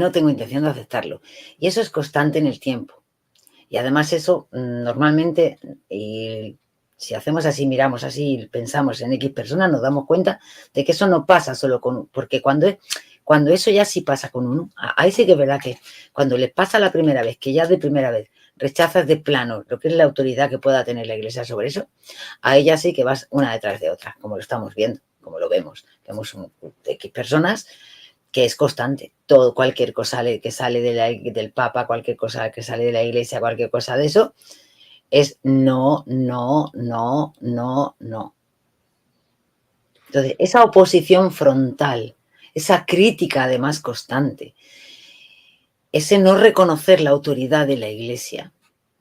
Speaker 2: eso es constante en el tiempo. Y además eso normalmente, y si hacemos así, miramos así, pensamos en X personas, nos damos cuenta de que eso no pasa solo con uno, porque cuando eso ya sí pasa con uno, ahí sí que es verdad que cuando les pasa la primera vez, que ya de primera vez rechazas de plano lo que es la autoridad que pueda tener la Iglesia sobre eso, a ella sí que vas una detrás de otra, como lo estamos viendo, como lo vemos. Vemos X personas que es constante. Todo, cualquier cosa que sale del Papa, cualquier cosa que sale de la Iglesia, cualquier cosa de eso, es no. Entonces, esa oposición frontal, esa crítica además constante, ese no reconocer la autoridad de la Iglesia,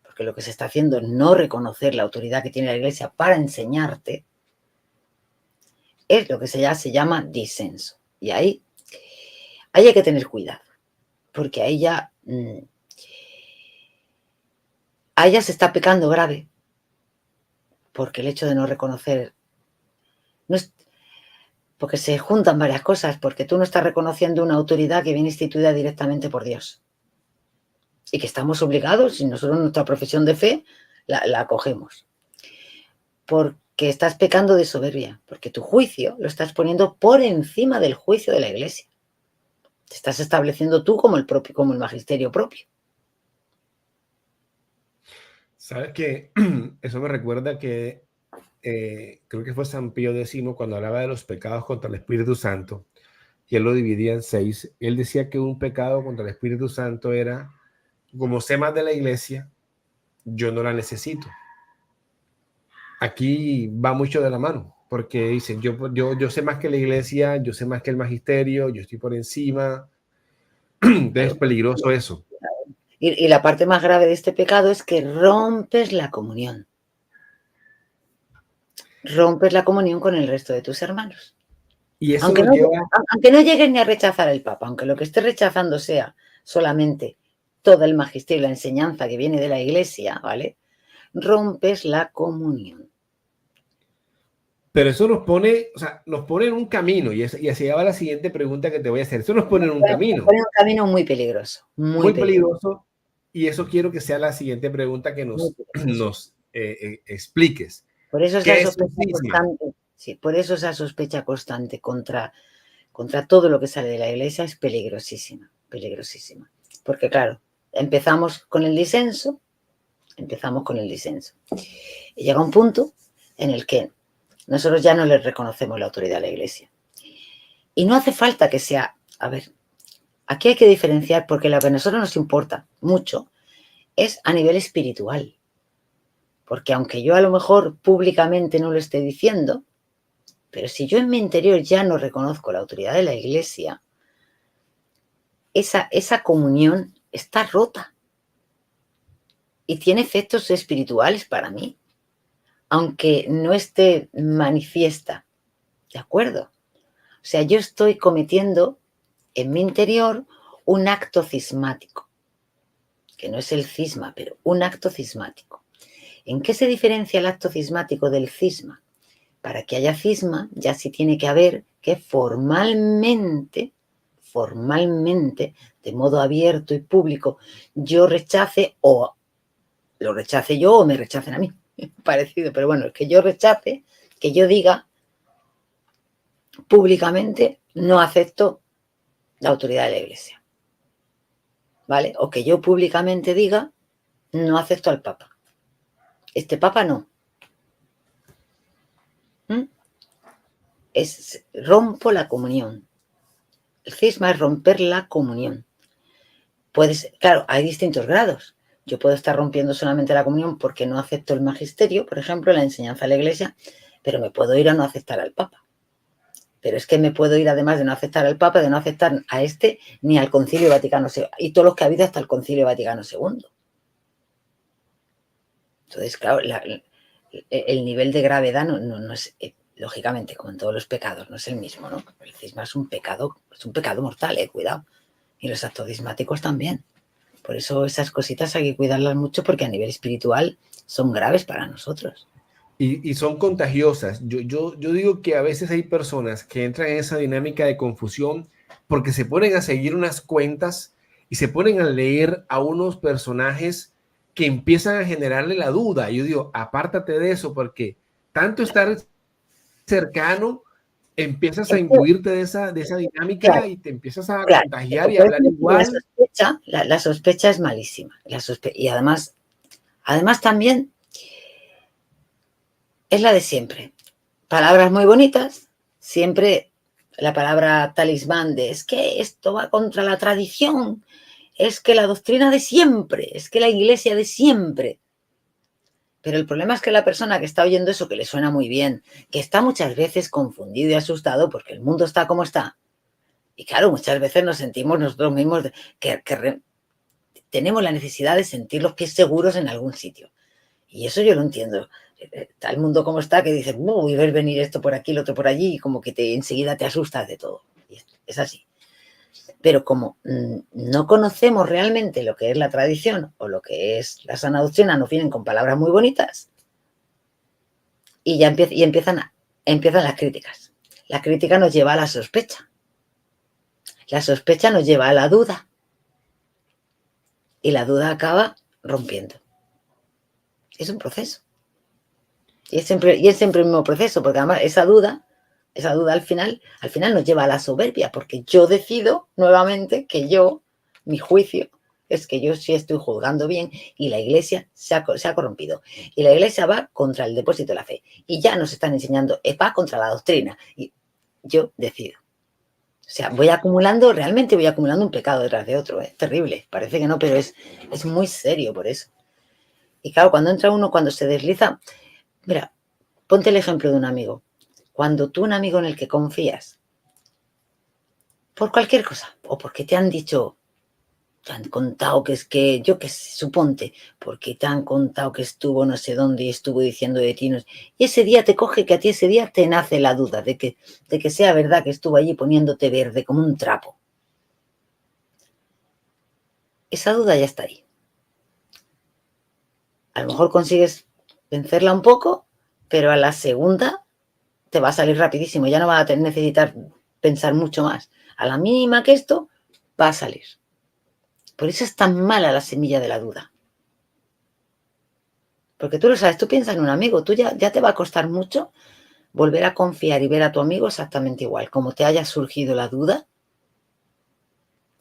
Speaker 2: porque lo que se está haciendo es no reconocer la autoridad que tiene la Iglesia para enseñarte, es lo que se llama disenso. Y ahí hay que tener cuidado, porque ahí ya se está pecando grave, porque el hecho de no reconocer, no es, porque se juntan varias cosas, porque tú no estás reconociendo una autoridad que viene instituida directamente por Dios y que estamos obligados, y nosotros nuestra profesión de fe la acogemos, porque estás pecando de soberbia, porque tu juicio lo estás poniendo por encima del juicio de la Iglesia. Te estás estableciendo tú como el magisterio propio.
Speaker 1: ¿Sabes qué? Eso me recuerda que creo que fue San Pío X cuando hablaba de los pecados contra el Espíritu Santo, y él lo dividía en 6. Él decía que un pecado contra el Espíritu Santo era, como sé más de la Iglesia, yo no la necesito. Aquí va mucho de la mano, porque dicen, yo sé más que la Iglesia, yo sé más que el magisterio, yo estoy por encima. Entonces es peligroso eso.
Speaker 2: Y la parte más grave de este pecado es que rompes la comunión. Rompes la comunión con el resto de tus hermanos.
Speaker 1: Y eso
Speaker 2: aunque
Speaker 1: nos lleva...
Speaker 2: no llegues ni a rechazar al Papa, aunque lo que estés rechazando sea solamente todo el magisterio, la enseñanza que viene de la Iglesia, ¿vale? Rompes la comunión.
Speaker 1: Pero eso nos pone, o sea, nos pone en un camino, y así va la siguiente pregunta que te voy a hacer. Eso nos pone en un camino.
Speaker 2: Nos pone en un camino muy peligroso.
Speaker 1: Muy peligroso, y eso quiero que sea la siguiente pregunta que nos expliques.
Speaker 2: Por eso
Speaker 1: ¿Qué
Speaker 2: esa
Speaker 1: es un
Speaker 2: sospecha
Speaker 1: cisma?
Speaker 2: constante, sí, por eso esa sospecha constante contra todo lo que sale de la Iglesia es peligrosísima, peligrosísima. Porque claro, empezamos con el disenso, y llega un punto en el que nosotros ya no le reconocemos la autoridad a la Iglesia. Y no hace falta que sea, a ver, aquí hay que diferenciar, porque lo que a nosotros nos importa mucho es a nivel espiritual. Porque aunque yo a lo mejor públicamente no lo esté diciendo, pero si yo en mi interior ya no reconozco la autoridad de la Iglesia, esa comunión está rota y tiene efectos espirituales para mí, aunque no esté manifiesta. ¿De acuerdo? O sea, yo estoy cometiendo en mi interior un acto cismático, que no es el cisma, pero un acto cismático. ¿En qué se diferencia el acto cismático del cisma? Para que haya cisma, ya sí tiene que haber que formalmente, de modo abierto y público, yo rechace o lo rechace yo o me rechacen a mí. Parecido, pero bueno, es que yo rechace, que yo diga públicamente no acepto la autoridad de la Iglesia, ¿vale? O que yo públicamente diga no acepto al Papa. Este Papa no. Rompo la comunión. El cisma es romper la comunión. Claro, hay distintos grados. Yo puedo estar rompiendo solamente la comunión porque no acepto el magisterio, por ejemplo, la enseñanza de la Iglesia, pero me puedo ir a no aceptar al Papa. Pero es que me puedo ir, además de no aceptar al Papa, de no aceptar a este ni al Concilio Vaticano II, y todos los que ha habido hasta el Concilio Vaticano II. Entonces, claro, el nivel de gravedad no es, lógicamente, como en todos los pecados, no es el mismo, ¿no? El cisma es un pecado mortal, cuidado. Y los actos cismáticos también. Por eso esas cositas hay que cuidarlas mucho porque a nivel espiritual son graves para nosotros.
Speaker 1: Y son contagiosas. Yo digo que a veces hay personas que entran en esa dinámica de confusión porque se ponen a seguir unas cuentas y se ponen a leer a unos personajes que empiezan a generarle la duda. Yo digo, apártate de eso porque tanto estar cercano, empiezas a imbuirte de esa dinámica, claro, y te empiezas a contagiar y a hablar igual.
Speaker 2: La sospecha es malísima. Y además también es la de siempre. Palabras muy bonitas, siempre la palabra talismán de es que esto va contra la tradición, es que la doctrina de siempre, es que la iglesia de siempre. Pero el problema es que la persona que está oyendo eso, que le suena muy bien, que está muchas veces confundido y asustado porque el mundo está como está. Y claro, muchas veces nos sentimos nosotros mismos que tenemos la necesidad de sentir los pies seguros en algún sitio. Y eso yo lo entiendo. Está el mundo como está, que dices, voy a ver venir esto por aquí, lo otro por allí, y como que enseguida te asustas de todo. Y es así. Pero como no conocemos realmente lo que es la tradición o lo que es la sana doctrina, nos vienen con palabras muy bonitas y ya empiezan las críticas. La crítica nos lleva a la sospecha. La sospecha nos lleva a la duda. Y la duda acaba rompiendo. Es un proceso. Y es siempre el mismo proceso, porque además esa duda al final nos lleva a la soberbia, porque yo decido nuevamente que mi juicio es que yo sí estoy juzgando bien y la iglesia se ha corrompido. Y la iglesia va contra el depósito de la fe. Y ya nos están enseñando, va contra la doctrina. Y yo decido. O sea, realmente voy acumulando un pecado detrás de otro. Es terrible, parece que no, pero es muy serio por eso. Y claro, cuando entra uno, cuando se desliza, mira, ponte el ejemplo de un amigo. Cuando tú, un amigo en el que confías, por cualquier cosa, o porque te han dicho, te han contado que es que, yo qué sé, suponte, porque te han contado que estuvo no sé dónde y estuvo diciendo de ti, y ese día te coge que a ti ese día te nace la duda de que sea verdad que estuvo allí poniéndote verde como un trapo. Esa duda ya está ahí. A lo mejor consigues vencerla un poco, pero a la segunda te va a salir rapidísimo, ya no vas a necesitar pensar mucho más. A la mínima que esto, va a salir. Por eso es tan mala la semilla de la duda. Porque tú lo sabes, tú piensas en un amigo, tú ya te va a costar mucho volver a confiar y ver a tu amigo exactamente igual. Como te haya surgido la duda,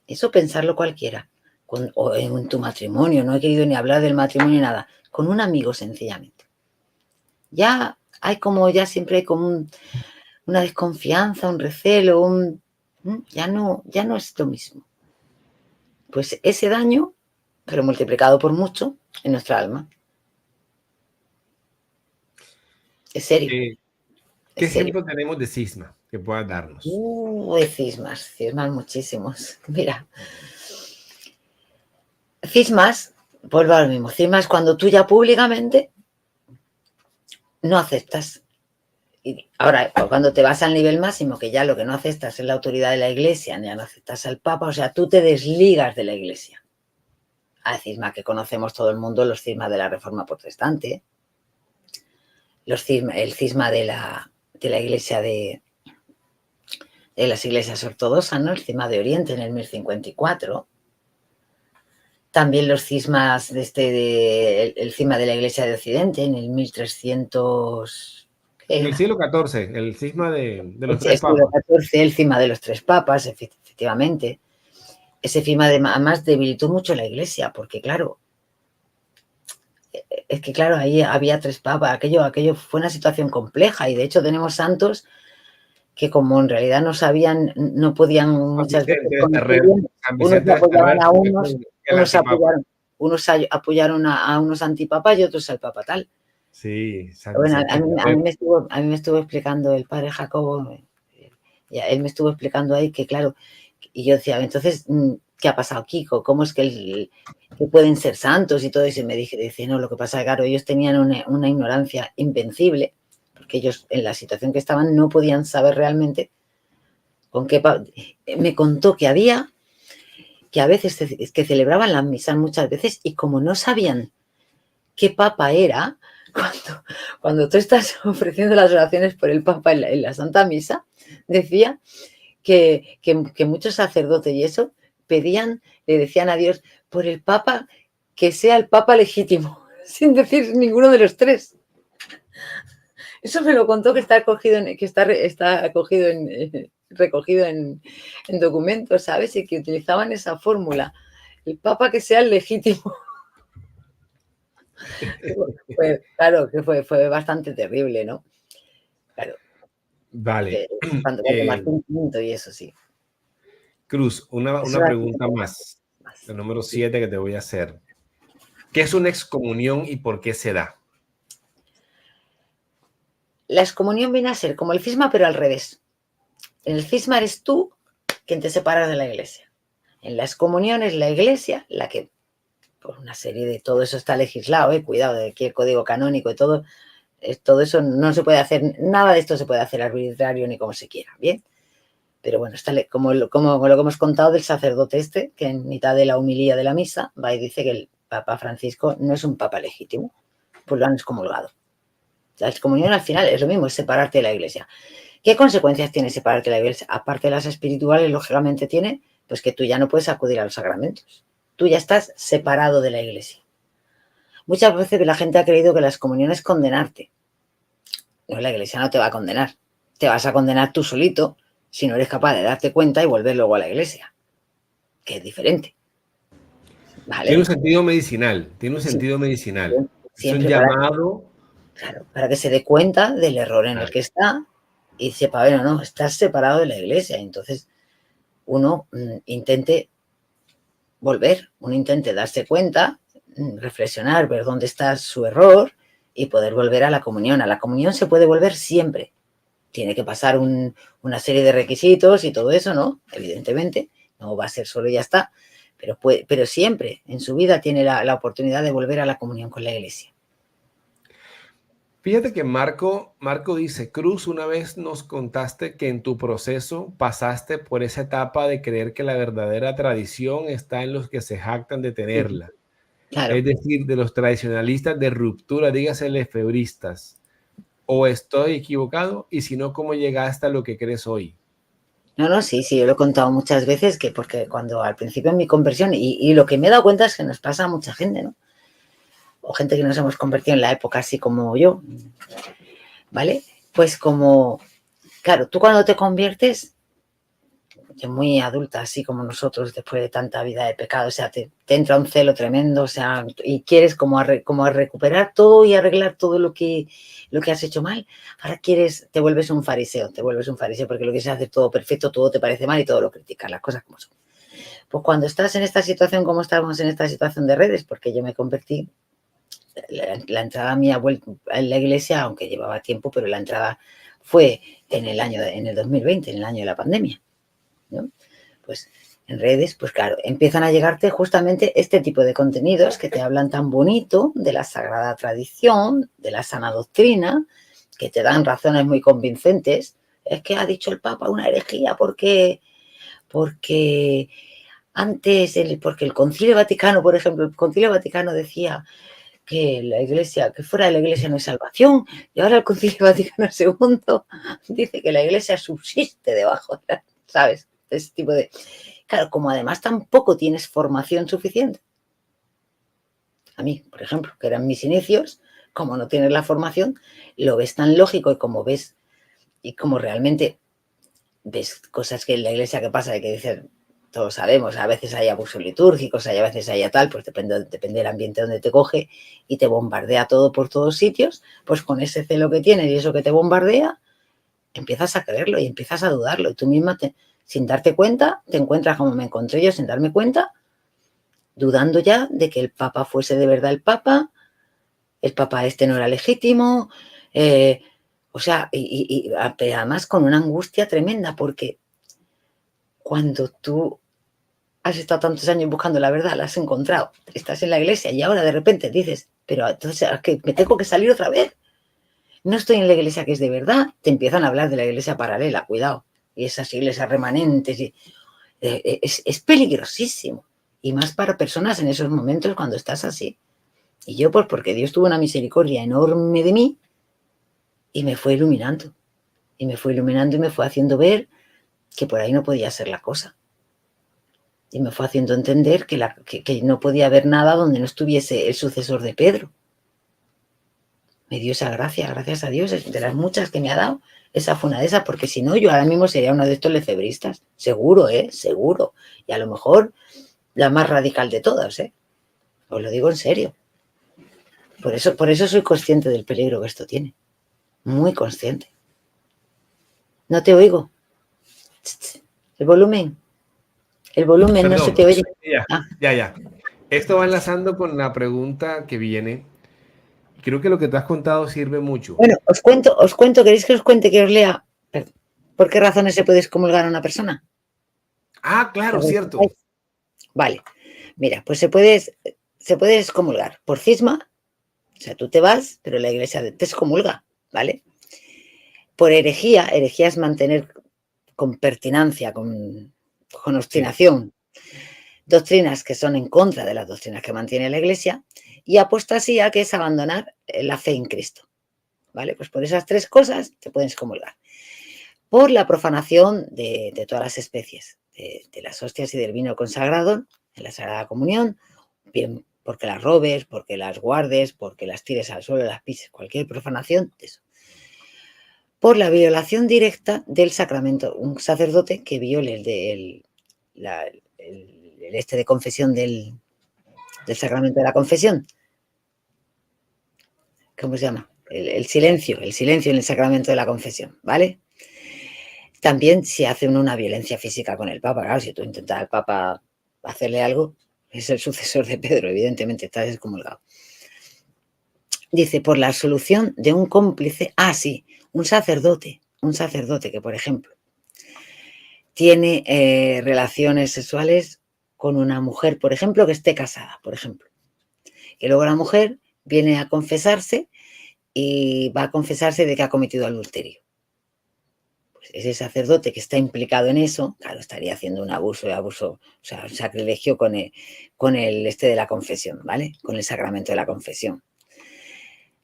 Speaker 2: eso pensarlo cualquiera. O en tu matrimonio, no he querido ni hablar del matrimonio ni nada. Con un amigo, sencillamente. Ya siempre hay como una desconfianza, un recelo, ya no es lo mismo. Pues ese daño, pero multiplicado por mucho, en nuestra alma. Es serio.
Speaker 1: ¿Qué ejemplo tenemos de cisma que puedas darnos?
Speaker 2: De cismas muchísimos. Mira, cismas, vuelvo a lo mismo, cismas cuando tú ya públicamente no aceptas. Y ahora, cuando te vas al nivel máximo, que ya lo que no aceptas es la autoridad de la iglesia, ya no aceptas al Papa, o sea, tú te desligas de la iglesia. Al cisma que conocemos todo el mundo, los cismas de la Reforma Protestante, el cisma de la iglesia de las iglesias ortodoxas, ¿no? El cisma de Oriente en el 1054. También los cismas el cisma de la Iglesia de Occidente en el 1300.
Speaker 1: En el siglo XIV, el cisma de los
Speaker 2: El
Speaker 1: tres
Speaker 2: siglo
Speaker 1: papas.
Speaker 2: XIV, el cisma de los tres papas, efectivamente. Ese cisma además debilitó mucho la Iglesia, porque claro, es que claro, ahí había tres papas, aquello fue una situación compleja y de hecho tenemos santos que como en realidad no sabían, no podían
Speaker 1: San
Speaker 2: muchas veces
Speaker 1: Vicente de
Speaker 2: conocer
Speaker 1: Ferrer,
Speaker 2: bien,
Speaker 1: San
Speaker 2: unos
Speaker 1: Vicente de
Speaker 2: apoyaban
Speaker 1: Ferrer
Speaker 2: a
Speaker 1: fue
Speaker 2: unos,
Speaker 1: el antipapa.
Speaker 2: unos apoyaron a unos antipapas y otros al papa tal.
Speaker 1: Sí, San
Speaker 2: Bueno,
Speaker 1: Vicente de Ferrer.
Speaker 2: a mí me estuvo explicando el padre Jacobo, él me estuvo explicando ahí que claro, y yo decía, entonces, ¿qué ha pasado, Kiko? ¿Cómo es que pueden ser santos y todo eso? Y me dice, no, lo que pasa es que claro, ellos tenían una ignorancia invencible, porque ellos en la situación que estaban no podían saber realmente con qué. Me contó que a veces que celebraban la misa muchas veces y como no sabían qué papa era, cuando tú estás ofreciendo las oraciones por el papa en la Santa Misa, decía que muchos sacerdotes y eso le decían a Dios por el papa, que sea el papa legítimo, sin decir ninguno de los tres. Eso me lo contó que está recogido en documentos, ¿sabes? Y que utilizaban esa fórmula. El papa que sea el legítimo. Claro, que fue bastante terrible, ¿no? Claro,
Speaker 1: Vale.
Speaker 2: cuando Martín V y eso sí.
Speaker 1: Cruz,
Speaker 2: Eso
Speaker 1: una pregunta más.
Speaker 2: más.
Speaker 1: El número 7 que te voy a hacer. ¿Qué es una excomunión y por qué se da?
Speaker 2: La excomunión viene a ser como el cisma, pero al revés. En el cisma eres tú quien te separas de la iglesia. En la excomunión es la iglesia la que, por una serie de todo eso está legislado, cuidado, de aquí el código canónico y todo eso no se puede hacer, nada de esto se puede hacer arbitrario ni como se quiera, ¿bien? Pero bueno, como lo que hemos contado del sacerdote que en mitad de la homilía de la misa va y dice que el Papa Francisco no es un papa legítimo, pues lo han excomulgado. La excomunión al final es lo mismo, es separarte de la iglesia. ¿Qué consecuencias tiene separarte de la iglesia? Aparte de las espirituales, lógicamente tiene, pues que tú ya no puedes acudir a los sacramentos. Tú ya estás separado de la iglesia. Muchas veces la gente ha creído que la excomunión es condenarte. No, la iglesia no te va a condenar. Te vas a condenar tú solito si no eres capaz de darte cuenta y volver luego a la iglesia, que es diferente.
Speaker 1: Tiene un
Speaker 2: ¿Vale?
Speaker 1: sentido medicinal, tiene un
Speaker 2: Sí,
Speaker 1: sentido medicinal. Es un
Speaker 2: siempre
Speaker 1: llamado.
Speaker 2: para que se dé cuenta del error en el
Speaker 1: Claro.
Speaker 2: que está y sepa, bueno, no, estás separado de la iglesia. Entonces uno intente volver, uno intente darse cuenta, reflexionar, ver dónde está su error y poder volver a la comunión. A la comunión se puede volver siempre. Tiene que pasar una serie de requisitos y todo eso, ¿no? Evidentemente, no va a ser solo y ya está, pero siempre en su vida tiene la oportunidad de volver a la comunión con la iglesia.
Speaker 1: Fíjate que Marco dice, Cruz, una vez nos contaste que en tu proceso pasaste por esa etapa de creer que la verdadera tradición está en los que se jactan de tenerla.
Speaker 2: Claro.
Speaker 1: Es decir, de los tradicionalistas de ruptura, dígase lefebristas. ¿O estoy equivocado? Y si no, ¿cómo llegaste a lo que crees hoy?
Speaker 2: No, sí, yo lo he contado muchas veces, que porque cuando al principio en mi conversión, y lo que me he dado cuenta es que nos pasa a mucha gente, ¿no? O gente que nos hemos convertido en la época así como yo, ¿vale? Pues como, claro, tú cuando te conviertes, yo muy adulta, así como nosotros, después de tanta vida de pecado, o sea, te entra un celo tremendo, o sea, y quieres como a recuperar todo y arreglar todo lo que has hecho mal. Ahora te vuelves un fariseo porque lo quieres hacer todo perfecto, todo te parece mal y todo lo criticas, las cosas como son. Pues cuando estás en esta situación, como estamos en esta situación de redes, porque yo me convertí, la entrada mía en la iglesia, aunque llevaba tiempo, pero la entrada fue en el 2020, en el año de la pandemia, ¿no? Pues en redes, pues claro, empiezan a llegarte justamente este tipo de contenidos que te hablan tan bonito de la sagrada tradición, de la sana doctrina, que te dan razones muy convincentes. Es que ha dicho el Papa una herejía porque porque el Concilio Vaticano, por ejemplo, el Concilio Vaticano decía que fuera de la iglesia no hay salvación, y ahora el Concilio Vaticano II dice que la iglesia subsiste debajo, ¿sabes? Ese tipo de. Claro, como además tampoco tienes formación suficiente, a mí, por ejemplo, que eran mis inicios, como no tienes la formación, lo ves tan lógico y como ves, y como realmente ves cosas que en la iglesia que pasa y que dicen, todos sabemos, a veces hay abusos litúrgicos, a veces hay tal, pues depende del ambiente donde te coge y te bombardea todo por todos sitios, pues con ese celo que tienes y eso que te bombardea, empiezas a creerlo y empiezas a dudarlo. Y tú misma, sin darte cuenta, te encuentras como me encontré yo, sin darme cuenta, dudando ya de que el Papa fuese de verdad el Papa este no era legítimo, o sea, y además con una angustia tremenda, porque cuando tú has estado tantos años buscando la verdad, la has encontrado, estás en la iglesia y ahora de repente dices, pero entonces es que me tengo que salir otra vez. No estoy en la iglesia que es de verdad. Te empiezan a hablar de la iglesia paralela, cuidado. Y esas iglesias remanentes. Es peligrosísimo. Y más para personas en esos momentos cuando estás así. Y yo, pues porque Dios tuvo una misericordia enorme de mí y me fue iluminando. Y me fue iluminando y me fue haciendo ver que por ahí no podía ser la cosa. Y me fue haciendo entender que no podía haber nada donde no estuviese el sucesor de Pedro. Me dio esa gracia, gracias a Dios, de las muchas que me ha dado, esa fue una de esas, porque si no, yo ahora mismo sería uno de estos lefebristas, seguro, seguro, y a lo mejor la más radical de todas, os lo digo en serio. Por eso soy consciente del peligro que esto tiene, muy consciente. No te oigo. El volumen
Speaker 1: Perdón,
Speaker 2: no se te oye.
Speaker 1: ya. Esto va enlazando con la pregunta que viene. Creo que lo que te has contado sirve mucho.
Speaker 2: Bueno, os cuento, ¿queréis que os cuente, que os lea? ¿Por qué razones se puede excomulgar a una persona?
Speaker 1: Ah, claro, cierto.
Speaker 2: Vale, mira, pues se puede excomulgar por cisma, o sea, tú te vas, pero la iglesia te excomulga, ¿vale? Por herejía es mantener con pertinacia, con obstinación, doctrinas que son en contra de las doctrinas que mantiene la iglesia, y apostasía, que es abandonar la fe en Cristo, ¿vale? Pues por esas tres cosas te pueden excomulgar. Por la profanación de todas las especies, de las hostias y del vino consagrado en la Sagrada Comunión, bien porque las robes, porque las guardes, porque las tires al suelo, las pises, cualquier profanación de eso. Por la violación directa del sacramento, un sacerdote que viole el de confesión del sacramento de la confesión, ¿cómo se llama? El silencio en el sacramento de la confesión, ¿vale? También si hace una violencia física con el Papa, claro, si tú intentas al Papa hacerle algo, es el sucesor de Pedro, evidentemente, está excomulgado. Dice, por la absolución de un cómplice, sí, un sacerdote que, por ejemplo, tiene relaciones sexuales con una mujer, por ejemplo, que esté casada, por ejemplo. Y luego la mujer viene a confesarse y va a confesarse de que ha cometido adulterio. Pues ese sacerdote que está implicado en eso, claro, estaría haciendo un abuso, o sea, un sacrilegio con el de la confesión, ¿vale? Con el sacramento de la confesión.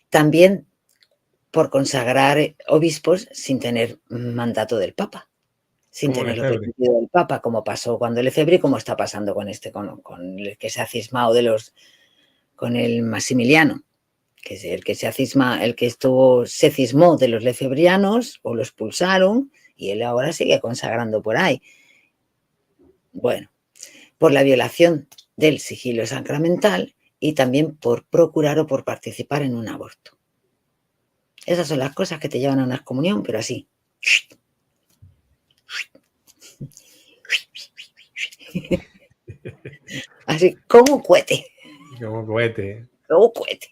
Speaker 2: También por consagrar obispos sin tener mandato del Papa, sin tener lo permitido del Papa, como pasó cuando Lefebvre y como está pasando con con el que se ha cismado con el Maximiliano, que es el que se cismó de los lefebrianos o los expulsaron y él ahora sigue consagrando por ahí. Bueno, por la violación del sigilo sacramental y también por procurar o por participar en un aborto. Esas son las cosas que te llevan a una excomunión, pero así. Así, como un cohete.
Speaker 1: Como cohete.
Speaker 2: Como un cohete.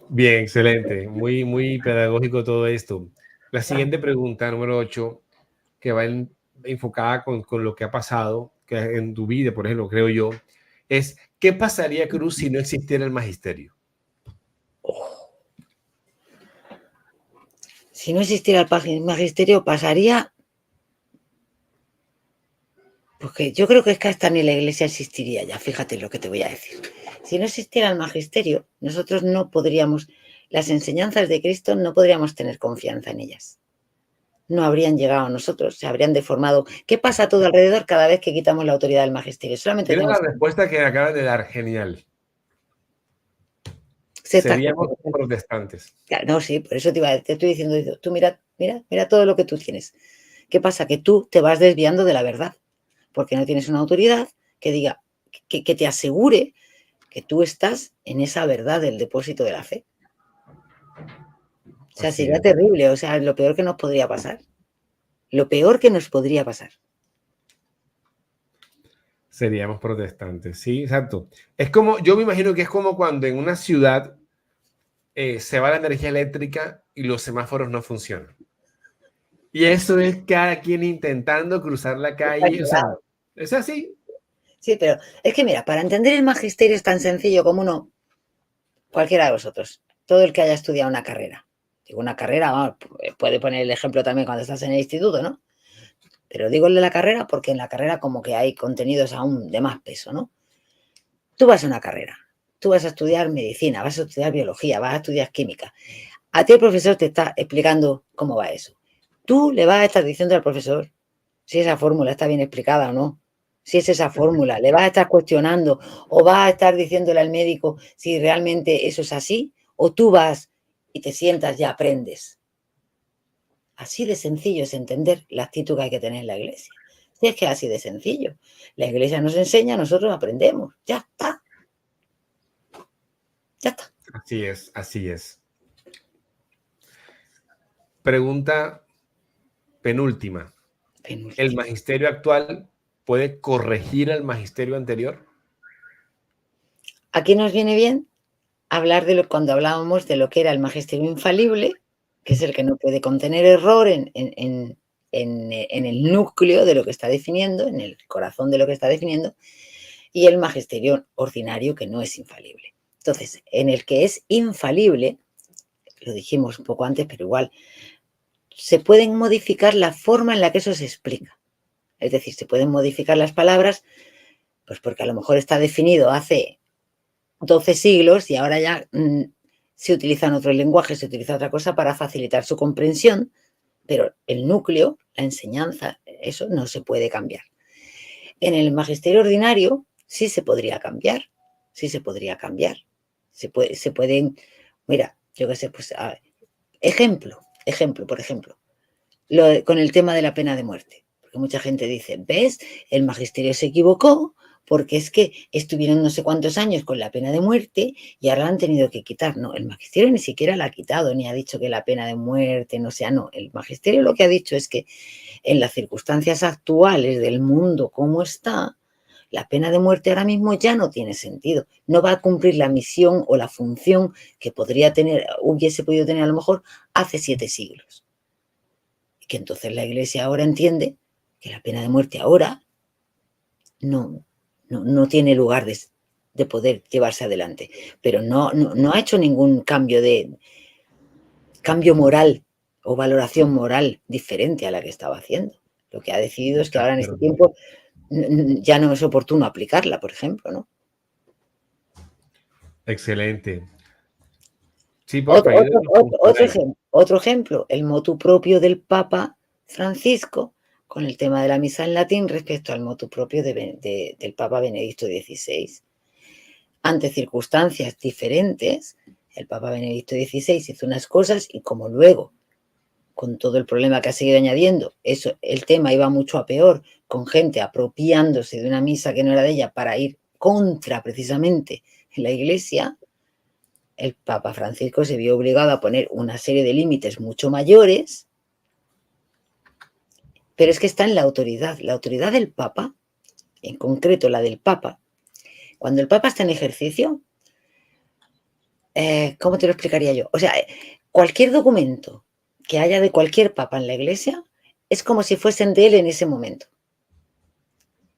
Speaker 1: Bien, excelente. Muy, muy pedagógico todo esto. La siguiente pregunta, número 8, que va enfocada con lo que ha pasado que en tu vida, por ejemplo, creo yo, es ¿qué pasaría, Cruz, si no existiera el magisterio?
Speaker 2: Si no existiera el magisterio, pasaría... Porque yo creo que es que hasta ni la iglesia existiría ya, fíjate lo que te voy a decir. Si no existiera el magisterio, nosotros no podríamos, las enseñanzas de Cristo no podríamos tener confianza en ellas. No habrían llegado a nosotros, se habrían deformado. ¿Qué pasa a todo alrededor cada vez que quitamos la autoridad del magisterio? Solamente
Speaker 1: Mira
Speaker 2: tenemos...
Speaker 1: la respuesta que acabas de dar, genial. Seríamos protestantes.
Speaker 2: Claro, no, sí, por eso te estoy diciendo, tú mira todo lo que tú tienes. ¿Qué pasa? Que tú te vas desviando de la verdad, porque no tienes una autoridad que diga, que te asegure que tú estás en esa verdad del depósito de la fe. O sea, sería terrible, o sea, lo peor que nos podría pasar. Lo peor que nos podría pasar.
Speaker 1: Seríamos protestantes, sí, exacto. Es como, yo me imagino que es como cuando en una ciudad se va la energía eléctrica y los semáforos no funcionan. Y eso es cada quien intentando cruzar la calle, o sea, es así.
Speaker 2: Sí, pero es que mira, para entender el magisterio es tan sencillo como cualquiera de vosotros, todo el que haya estudiado una carrera. Digo, una carrera, vamos, puede poner el ejemplo también cuando estás en el instituto, ¿no? Pero digo el de la carrera porque en la carrera como que hay contenidos aún de más peso, ¿no? Tú vas a una carrera, tú vas a estudiar medicina, vas a estudiar biología, vas a estudiar química. A ti el profesor te está explicando cómo va eso. Tú le vas a estar diciendo al profesor si esa fórmula está bien explicada o no. Si es esa fórmula, le vas a estar cuestionando o vas a estar diciéndole al médico si realmente eso es así, o tú vas y te sientas y aprendes. Así de sencillo es entender la actitud que hay que tener en la iglesia. Si es que es así de sencillo. La iglesia nos enseña, nosotros aprendemos. Ya está. Ya está.
Speaker 1: Así es, así es. Pregunta penúltima. ¿El magisterio actual puede corregir al magisterio anterior?
Speaker 2: Aquí nos viene bien hablar de cuando hablábamos de lo que era el magisterio infalible, que es el que no puede contener error en el núcleo de lo que está definiendo, en el corazón de lo que está definiendo, y el magisterio ordinario, que no es infalible. Entonces, en el que es infalible, lo dijimos un poco antes, pero igual, se pueden modificar la forma en la que eso se explica. Es decir, se pueden modificar las palabras, pues porque a lo mejor está definido hace 12 siglos y ahora ya se utilizan otros lenguajes, se utiliza otra cosa para facilitar su comprensión, pero el núcleo, la enseñanza, eso no se puede cambiar. En el magisterio ordinario sí se podría cambiar, sí se podría cambiar. Se pueden, mira, yo qué sé, pues, ejemplo, por ejemplo, con el tema de la pena de muerte. Porque mucha gente dice, ¿ves? El magisterio se equivocó porque es que estuvieron no sé cuántos años con la pena de muerte y ahora la han tenido que quitar. No, el magisterio ni siquiera la ha quitado, ni ha dicho que la pena de muerte no sea, no. El magisterio lo que ha dicho es que en las circunstancias actuales del mundo como está, la pena de muerte ahora mismo ya no tiene sentido. No va a cumplir la misión o la función que hubiese podido tener a lo mejor hace 7 siglos. Y que entonces la Iglesia ahora entiende que la pena de muerte ahora no tiene lugar de poder llevarse adelante. Pero no ha hecho ningún cambio moral o valoración moral diferente a la que estaba haciendo. Lo que ha decidido es que ahora en este tiempo ya no es oportuno aplicarla, por ejemplo, ¿no?
Speaker 1: Excelente. Sí, por favor.
Speaker 2: Otro ejemplo, el motu propio del Papa Francisco con el tema de la misa en latín respecto al motu propio del Papa Benedicto XVI. Ante circunstancias diferentes, el Papa Benedicto XVI hizo unas cosas y como luego, con todo el problema que ha seguido añadiendo, el tema iba mucho a peor, con gente apropiándose de una misa que no era de ella para ir contra precisamente la Iglesia, el Papa Francisco se vio obligado a poner una serie de límites mucho mayores, pero es que está en la autoridad del Papa, en concreto la del Papa. Cuando el Papa está en ejercicio, ¿cómo te lo explicaría yo? O sea, cualquier documento que haya de cualquier Papa en la Iglesia es como si fuesen de él en ese momento.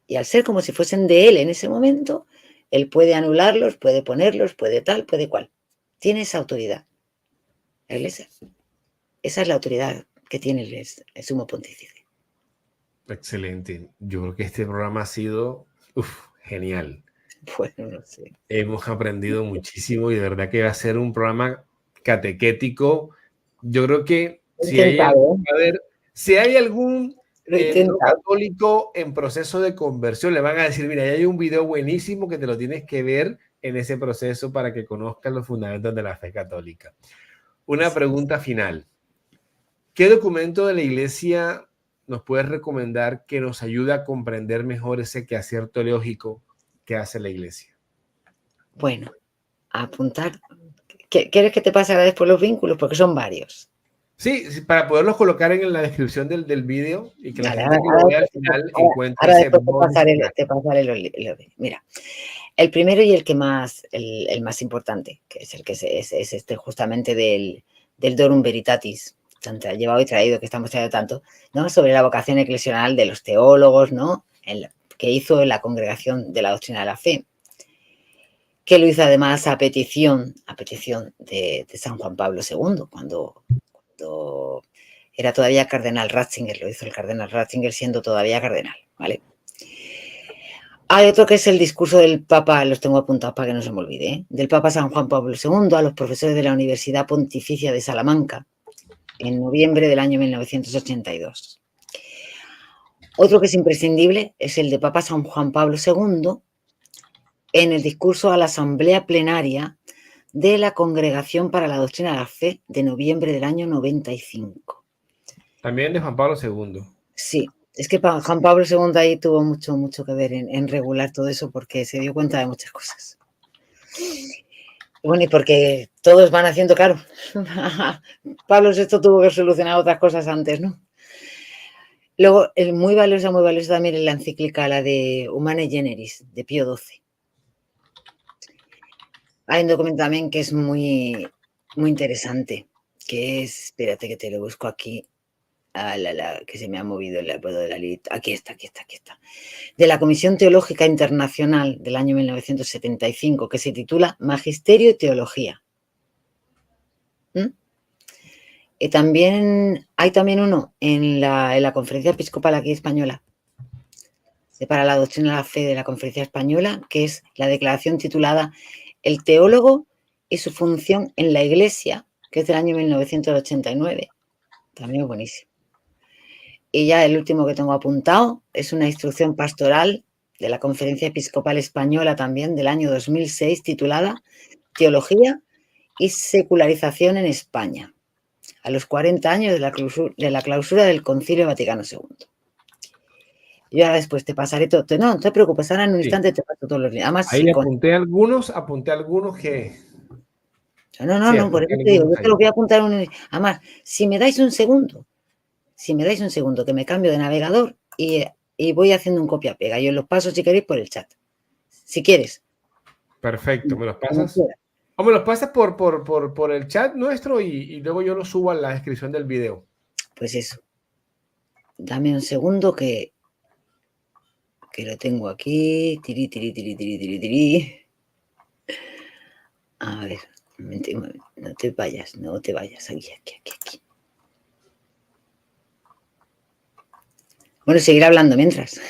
Speaker 2: Y al ser como si fuesen de él en ese momento, él puede anularlos, puede ponerlos, puede tal, puede cual. Tiene esa autoridad. La Iglesia. Esa es la autoridad que tiene el sumo pontífice.
Speaker 1: Excelente. Yo creo que este programa ha sido genial.
Speaker 2: Bueno, no sé.
Speaker 1: Hemos aprendido muchísimo y de verdad que va a ser un programa catequético. Yo creo que si hay algún no católico en proceso de conversión, le van a decir, mira, ahí hay un video buenísimo que te lo tienes que ver en ese proceso para que conozcan los fundamentos de la fe católica. Una pregunta final. ¿Qué documento de la Iglesia nos puedes recomendar que nos ayude a comprender mejor ese quehacer teológico que hace la Iglesia?
Speaker 2: Bueno, a apuntar. ¿Quieres que te pase ahora después los vínculos? Porque son varios.
Speaker 1: Sí, para poderlos colocar en la descripción del vídeo y que la
Speaker 2: Vale,
Speaker 1: gente que lo vea al final encuentre
Speaker 2: ahora
Speaker 1: ese
Speaker 2: después
Speaker 1: bonus final.
Speaker 2: te pasaré los. Mira, el primero y el que más, el más importante, que es el que es este justamente del Dorum Veritatis, tanto llevado y traído, que estamos trayendo tanto, ¿no? Sobre la vocación eclesional de los teólogos, ¿no? Que hizo la Congregación de la Doctrina de la Fe, que lo hizo además a petición de San Juan Pablo II, cuando era todavía cardenal Ratzinger, lo hizo el cardenal Ratzinger siendo todavía cardenal, ¿vale? Hay otro que es el discurso del Papa, los tengo apuntados para que no se me olvide, ¿eh? Del Papa San Juan Pablo II a los profesores de la Universidad Pontificia de Salamanca en noviembre del año 1982. Otro que es imprescindible es el de Papa San Juan Pablo II en el discurso a la Asamblea Plenaria de la Congregación para la Doctrina de la Fe de noviembre del año 95.
Speaker 1: También de Juan Pablo II.
Speaker 2: Sí, es que Juan Pablo II ahí tuvo mucho que ver en regular todo eso porque se dio cuenta de muchas cosas. Bueno, y porque todos van haciendo, claro, Pablo VI tuvo que solucionar otras cosas antes, ¿no? Luego, muy valiosa también es la encíclica, la de Humane Generis, de Pío XII. Hay un documento también que es muy interesante, que es, espérate que te lo busco aquí, que se me ha movido el apodo de la lista. Aquí está. De la Comisión Teológica Internacional del año 1975, que se titula Magisterio y Teología. Hay también uno en la Conferencia Episcopal aquí española, para la doctrina de la fe de la Conferencia Española, que es la declaración titulada El teólogo y su función en la Iglesia, que es del año 1989. También es buenísimo. Y ya el último que tengo apuntado es una instrucción pastoral de la Conferencia Episcopal Española también del año 2006, titulada Teología y Secularización en España, a los 40 años de la clausura del Concilio Vaticano II. Yo ahora después te pasaré todo. No te preocupes, ahora en un instante te paso todos los días. Además,
Speaker 1: ahí apunté algunos que...
Speaker 2: No, por eso te digo, yo te lo voy a apuntar. Además, si me dais un segundo, que me cambio de navegador y voy haciendo un copia-pega. Yo los paso, si queréis, por el chat. Si quieres.
Speaker 1: Perfecto, ¿me los pasas? O me los pasas por el chat nuestro y luego yo lo subo a la descripción del video.
Speaker 2: Pues eso. Dame un segundo que lo tengo aquí. Tiri. A ver, no te vayas. Aquí. Bueno, seguir hablando mientras.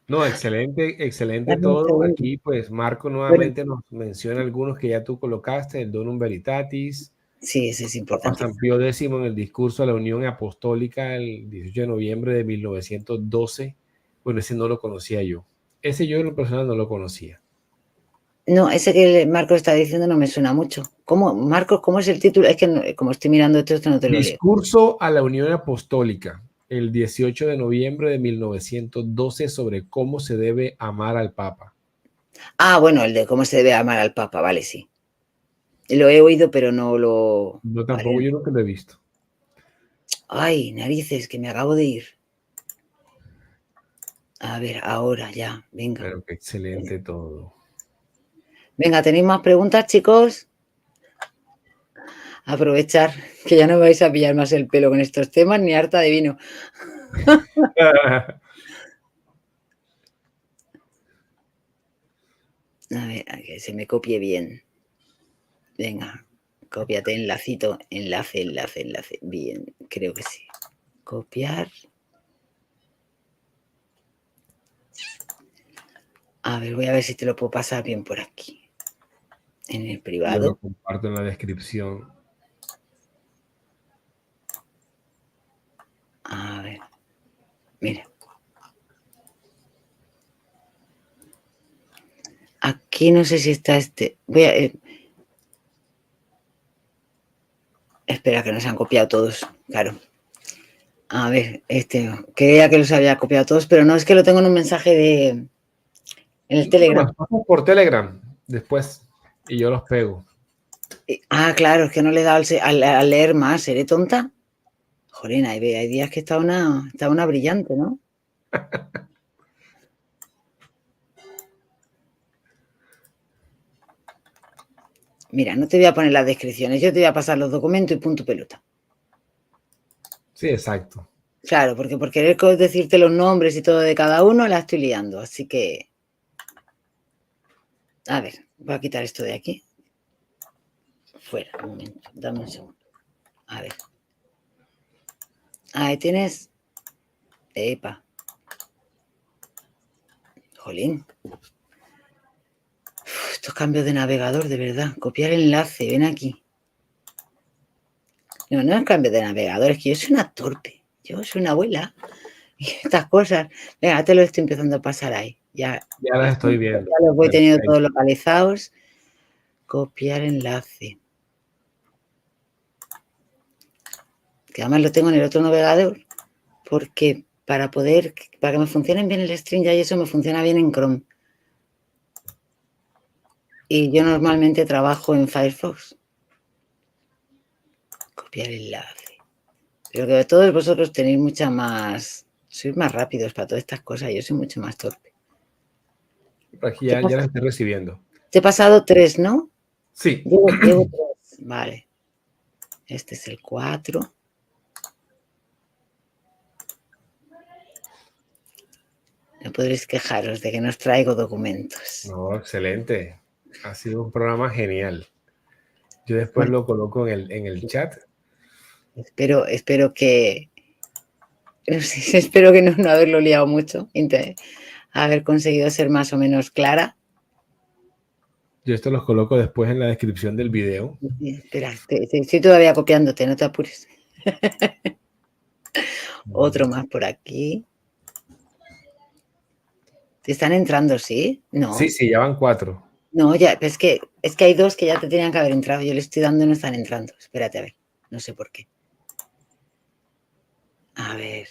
Speaker 1: No, excelente todo. Aquí, pues, Marco nuevamente nos menciona algunos que ya tú colocaste, el Donum Veritatis.
Speaker 2: Sí, ese es importante.
Speaker 1: Papa San Pío X en el discurso a la Unión Apostólica el 18 de noviembre de 1912. Bueno, ese no lo conocía yo. Ese yo en lo personal no lo conocía.
Speaker 2: No, ese que Marcos está diciendo no me suena mucho. Marcos, ¿cómo es el título? Es que no, como estoy mirando esto no te lo leo.
Speaker 1: Discurso a la Unión Apostólica, el 18 de noviembre de 1912, sobre cómo se debe amar al Papa.
Speaker 2: Ah, bueno, el de cómo se debe amar al Papa, vale, sí. Lo he oído, pero no lo...
Speaker 1: No, tampoco, vale. Yo nunca lo he visto.
Speaker 2: Ay, narices, que me acabo de ir. A ver, ahora ya, venga.
Speaker 1: Pero qué excelente todo.
Speaker 2: Venga, ¿tenéis más preguntas, chicos? Aprovechar, que ya no me vais a pillar más el pelo con estos temas, ni harta de vino. A ver, a que se me copie bien. Venga, cópiate, enlacito, enlace. Bien, creo que sí. Copiar. A ver, voy a ver si te lo puedo pasar bien por aquí. En el privado.
Speaker 1: Yo lo comparto en la descripción.
Speaker 2: A ver, mira. Aquí no sé si está este. Espera, que nos han copiado todos, claro. A ver, creía que los había copiado todos, pero no, es que lo tengo en un mensaje en el Telegram.
Speaker 1: Los paso por Telegram después y yo los pego.
Speaker 2: Claro, es que no le he dado al leer más, ¿seré tonta? Jolín, hay días que está una brillante, ¿no? Mira, no te voy a poner las descripciones, yo te voy a pasar los documentos y punto pelota.
Speaker 1: Sí, exacto.
Speaker 2: Claro, porque por querer decirte los nombres y todo de cada uno la estoy liando, así que... A ver, voy a quitar esto de aquí. Fuera, un momento, dame un segundo. A ver. Ahí tienes... Epa. Jolín. Estos cambios de navegador, de verdad. Copiar enlace, ven aquí. No es cambio de navegador, es que yo soy una torpe. Yo soy una abuela. Y estas cosas. Venga, te lo estoy empezando a pasar ahí. Ya
Speaker 1: las estoy viendo.
Speaker 2: Ya los voy teniendo
Speaker 1: Perfecto.
Speaker 2: todos localizados. Copiar enlace. Que además lo tengo en el otro navegador. Porque para que me funcionen bien el string ya y eso me funciona bien en Chrome. Y yo normalmente trabajo en Firefox. Copiar enlace. Pero que todos vosotros tenéis sois más rápidos para todas estas cosas. Yo soy mucho más torpe.
Speaker 1: Aquí ya las estoy recibiendo.
Speaker 2: Te he pasado 3, ¿no?
Speaker 1: Sí.
Speaker 2: Llevo 3. Vale. Este es el 4. No podréis quejaros de que no os traigo documentos.
Speaker 1: No, excelente. Ha sido un programa genial. Yo después lo coloco en el chat.
Speaker 2: Espero que... No sé, espero que no haberlo liado mucho. Haber conseguido ser más o menos clara.
Speaker 1: Yo esto los coloco después en la descripción del video.
Speaker 2: Espera, estoy todavía copiándote, no te apures. Otro más por aquí. ¿Te están entrando, sí? No.
Speaker 1: Sí, ya van 4.
Speaker 2: No, ya, es que hay 2 que ya te tenían que haber entrado. Yo le estoy dando y no están entrando. Espérate, a ver. No sé por qué. A ver.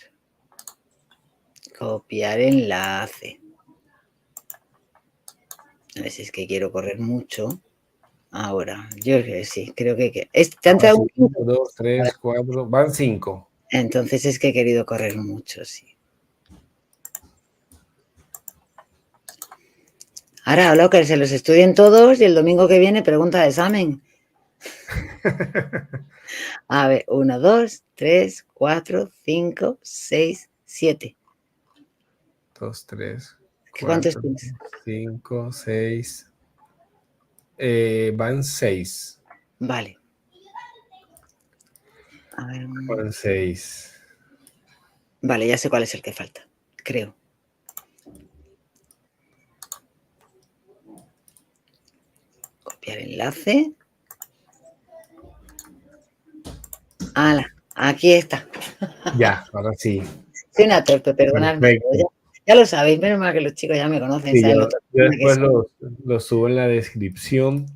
Speaker 2: Copiar enlace. A ver si es que quiero correr mucho. Ahora, yo sí, creo que... ¿Te han entrado?
Speaker 1: 1, 2, 3, 4, van 5.
Speaker 2: Entonces es que he querido correr mucho, sí. Ahora, lo que se los estudien todos y el domingo que viene pregunta de examen. A ver, 1, 2, 3, 4, 5, 6, 7.
Speaker 1: 2, 3,
Speaker 2: ¿Cuántos
Speaker 1: 4,
Speaker 2: tienes?
Speaker 1: 5, 6. Van 6.
Speaker 2: Vale. A ver.
Speaker 1: Van 6.
Speaker 2: Vale, ya sé cuál es el que falta, creo. Copiar enlace. ¡Hala! Aquí está.
Speaker 1: Ya, ahora sí.
Speaker 2: Soy una torpe, perdonadme. Ya lo sabéis, menos mal que los chicos ya me conocen.
Speaker 1: Sí, yo después lo subo en la descripción.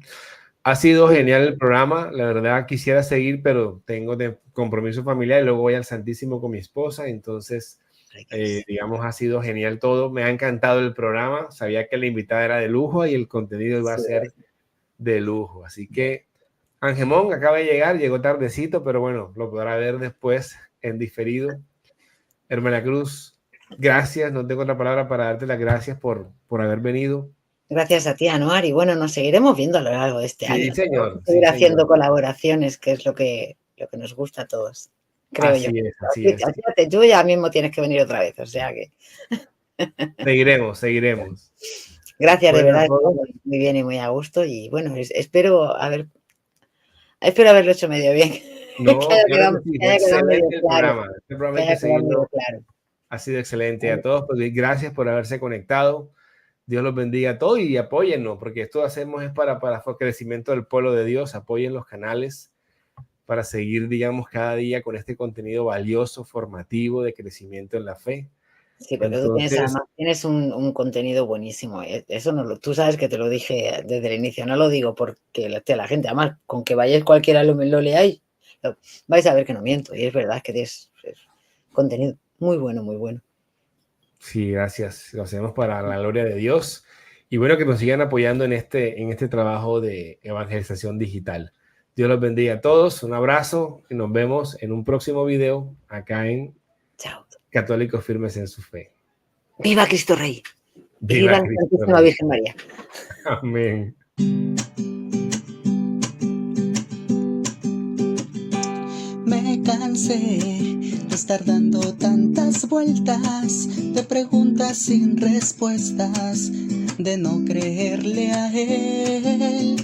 Speaker 1: Ha sido genial el programa. La verdad quisiera seguir, pero tengo de compromiso familiar y luego voy al Santísimo con mi esposa. Entonces, digamos, ha sido genial todo. Me ha encantado el programa. Sabía que la invitada era de lujo y el contenido iba a ser de lujo. Así que Angemón acaba de llegar, llegó tardecito, pero bueno, lo podrá ver después en diferido. Hermana Cruz, gracias. No tengo otra palabra para darte las gracias por haber venido.
Speaker 2: Gracias a ti, Anuar, y bueno, nos seguiremos viendo a lo largo de este año.
Speaker 1: Sí, señor.
Speaker 2: Seguir haciendo colaboraciones, que es lo que nos gusta a todos, creo yo.
Speaker 1: Así es.
Speaker 2: Tú ya mismo tienes que venir otra vez, o sea que...
Speaker 1: Seguiremos.
Speaker 2: Gracias, de verdad, muy bien y muy a gusto, y bueno, espero haberlo hecho medio bien.
Speaker 1: No, claro que sí, fue excelente el programa. Este programa hay que seguirlo. Ha sido excelente. A todos, pues gracias por haberse conectado. Dios los bendiga a todos y apóyennos, porque esto hacemos es para el crecimiento del pueblo de Dios. Apoyen los canales para seguir, digamos, cada día con este contenido valioso, formativo, de crecimiento en la fe.
Speaker 2: Sí, porque tú tienes,
Speaker 1: Entonces,
Speaker 2: además, tienes un contenido buenísimo. Eso no tú sabes que te lo dije desde el inicio, no lo digo porque la gente, además, con que vayáis cualquiera lo leáis, vais a ver que no miento. Y es verdad que es contenido muy bueno, muy bueno.
Speaker 1: sí, gracias. Lo hacemos para la gloria de Dios. Y bueno, que nos sigan apoyando en este trabajo de evangelización digital. Dios los bendiga a todos. Un abrazo y nos vemos en un próximo video acá en
Speaker 2: Chao.
Speaker 1: Católicos Firmes en su Fe.
Speaker 2: ¡Viva Cristo Rey! Y viva
Speaker 1: Viva
Speaker 2: la
Speaker 1: Cristo
Speaker 2: Santísima
Speaker 1: Rey.
Speaker 2: Virgen María.
Speaker 1: Amén.
Speaker 3: Me cansé de estar dando tantas vueltas, de preguntas sin respuestas, de no creerle a él.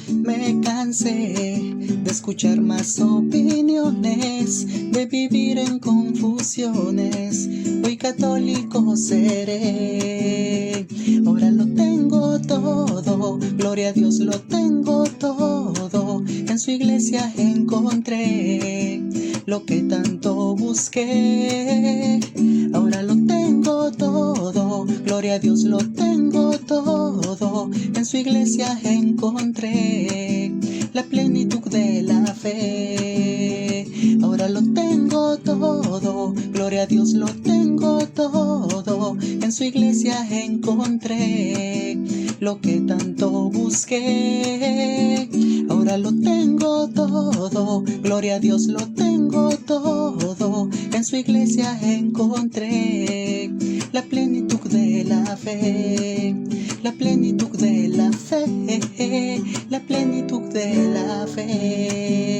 Speaker 3: Me cansé de escuchar más opiniones, de vivir en confusiones. Hoy católico seré. Ahora lo tengo todo, gloria a Dios, lo tengo todo. En su iglesia encontré lo que tanto busqué. Ahora lo tengo todo, gloria a Dios, lo tengo todo. En su iglesia encontré la plenitud de la fe. Ahora lo tengo todo, gloria a Dios, lo tengo todo. En su iglesia encontré lo que tanto busqué. Ahora lo tengo todo, gloria a Dios, lo tengo todo. En su iglesia encontré la plenitud de la fe, la plenitud de la fe, la plenitud de la fe.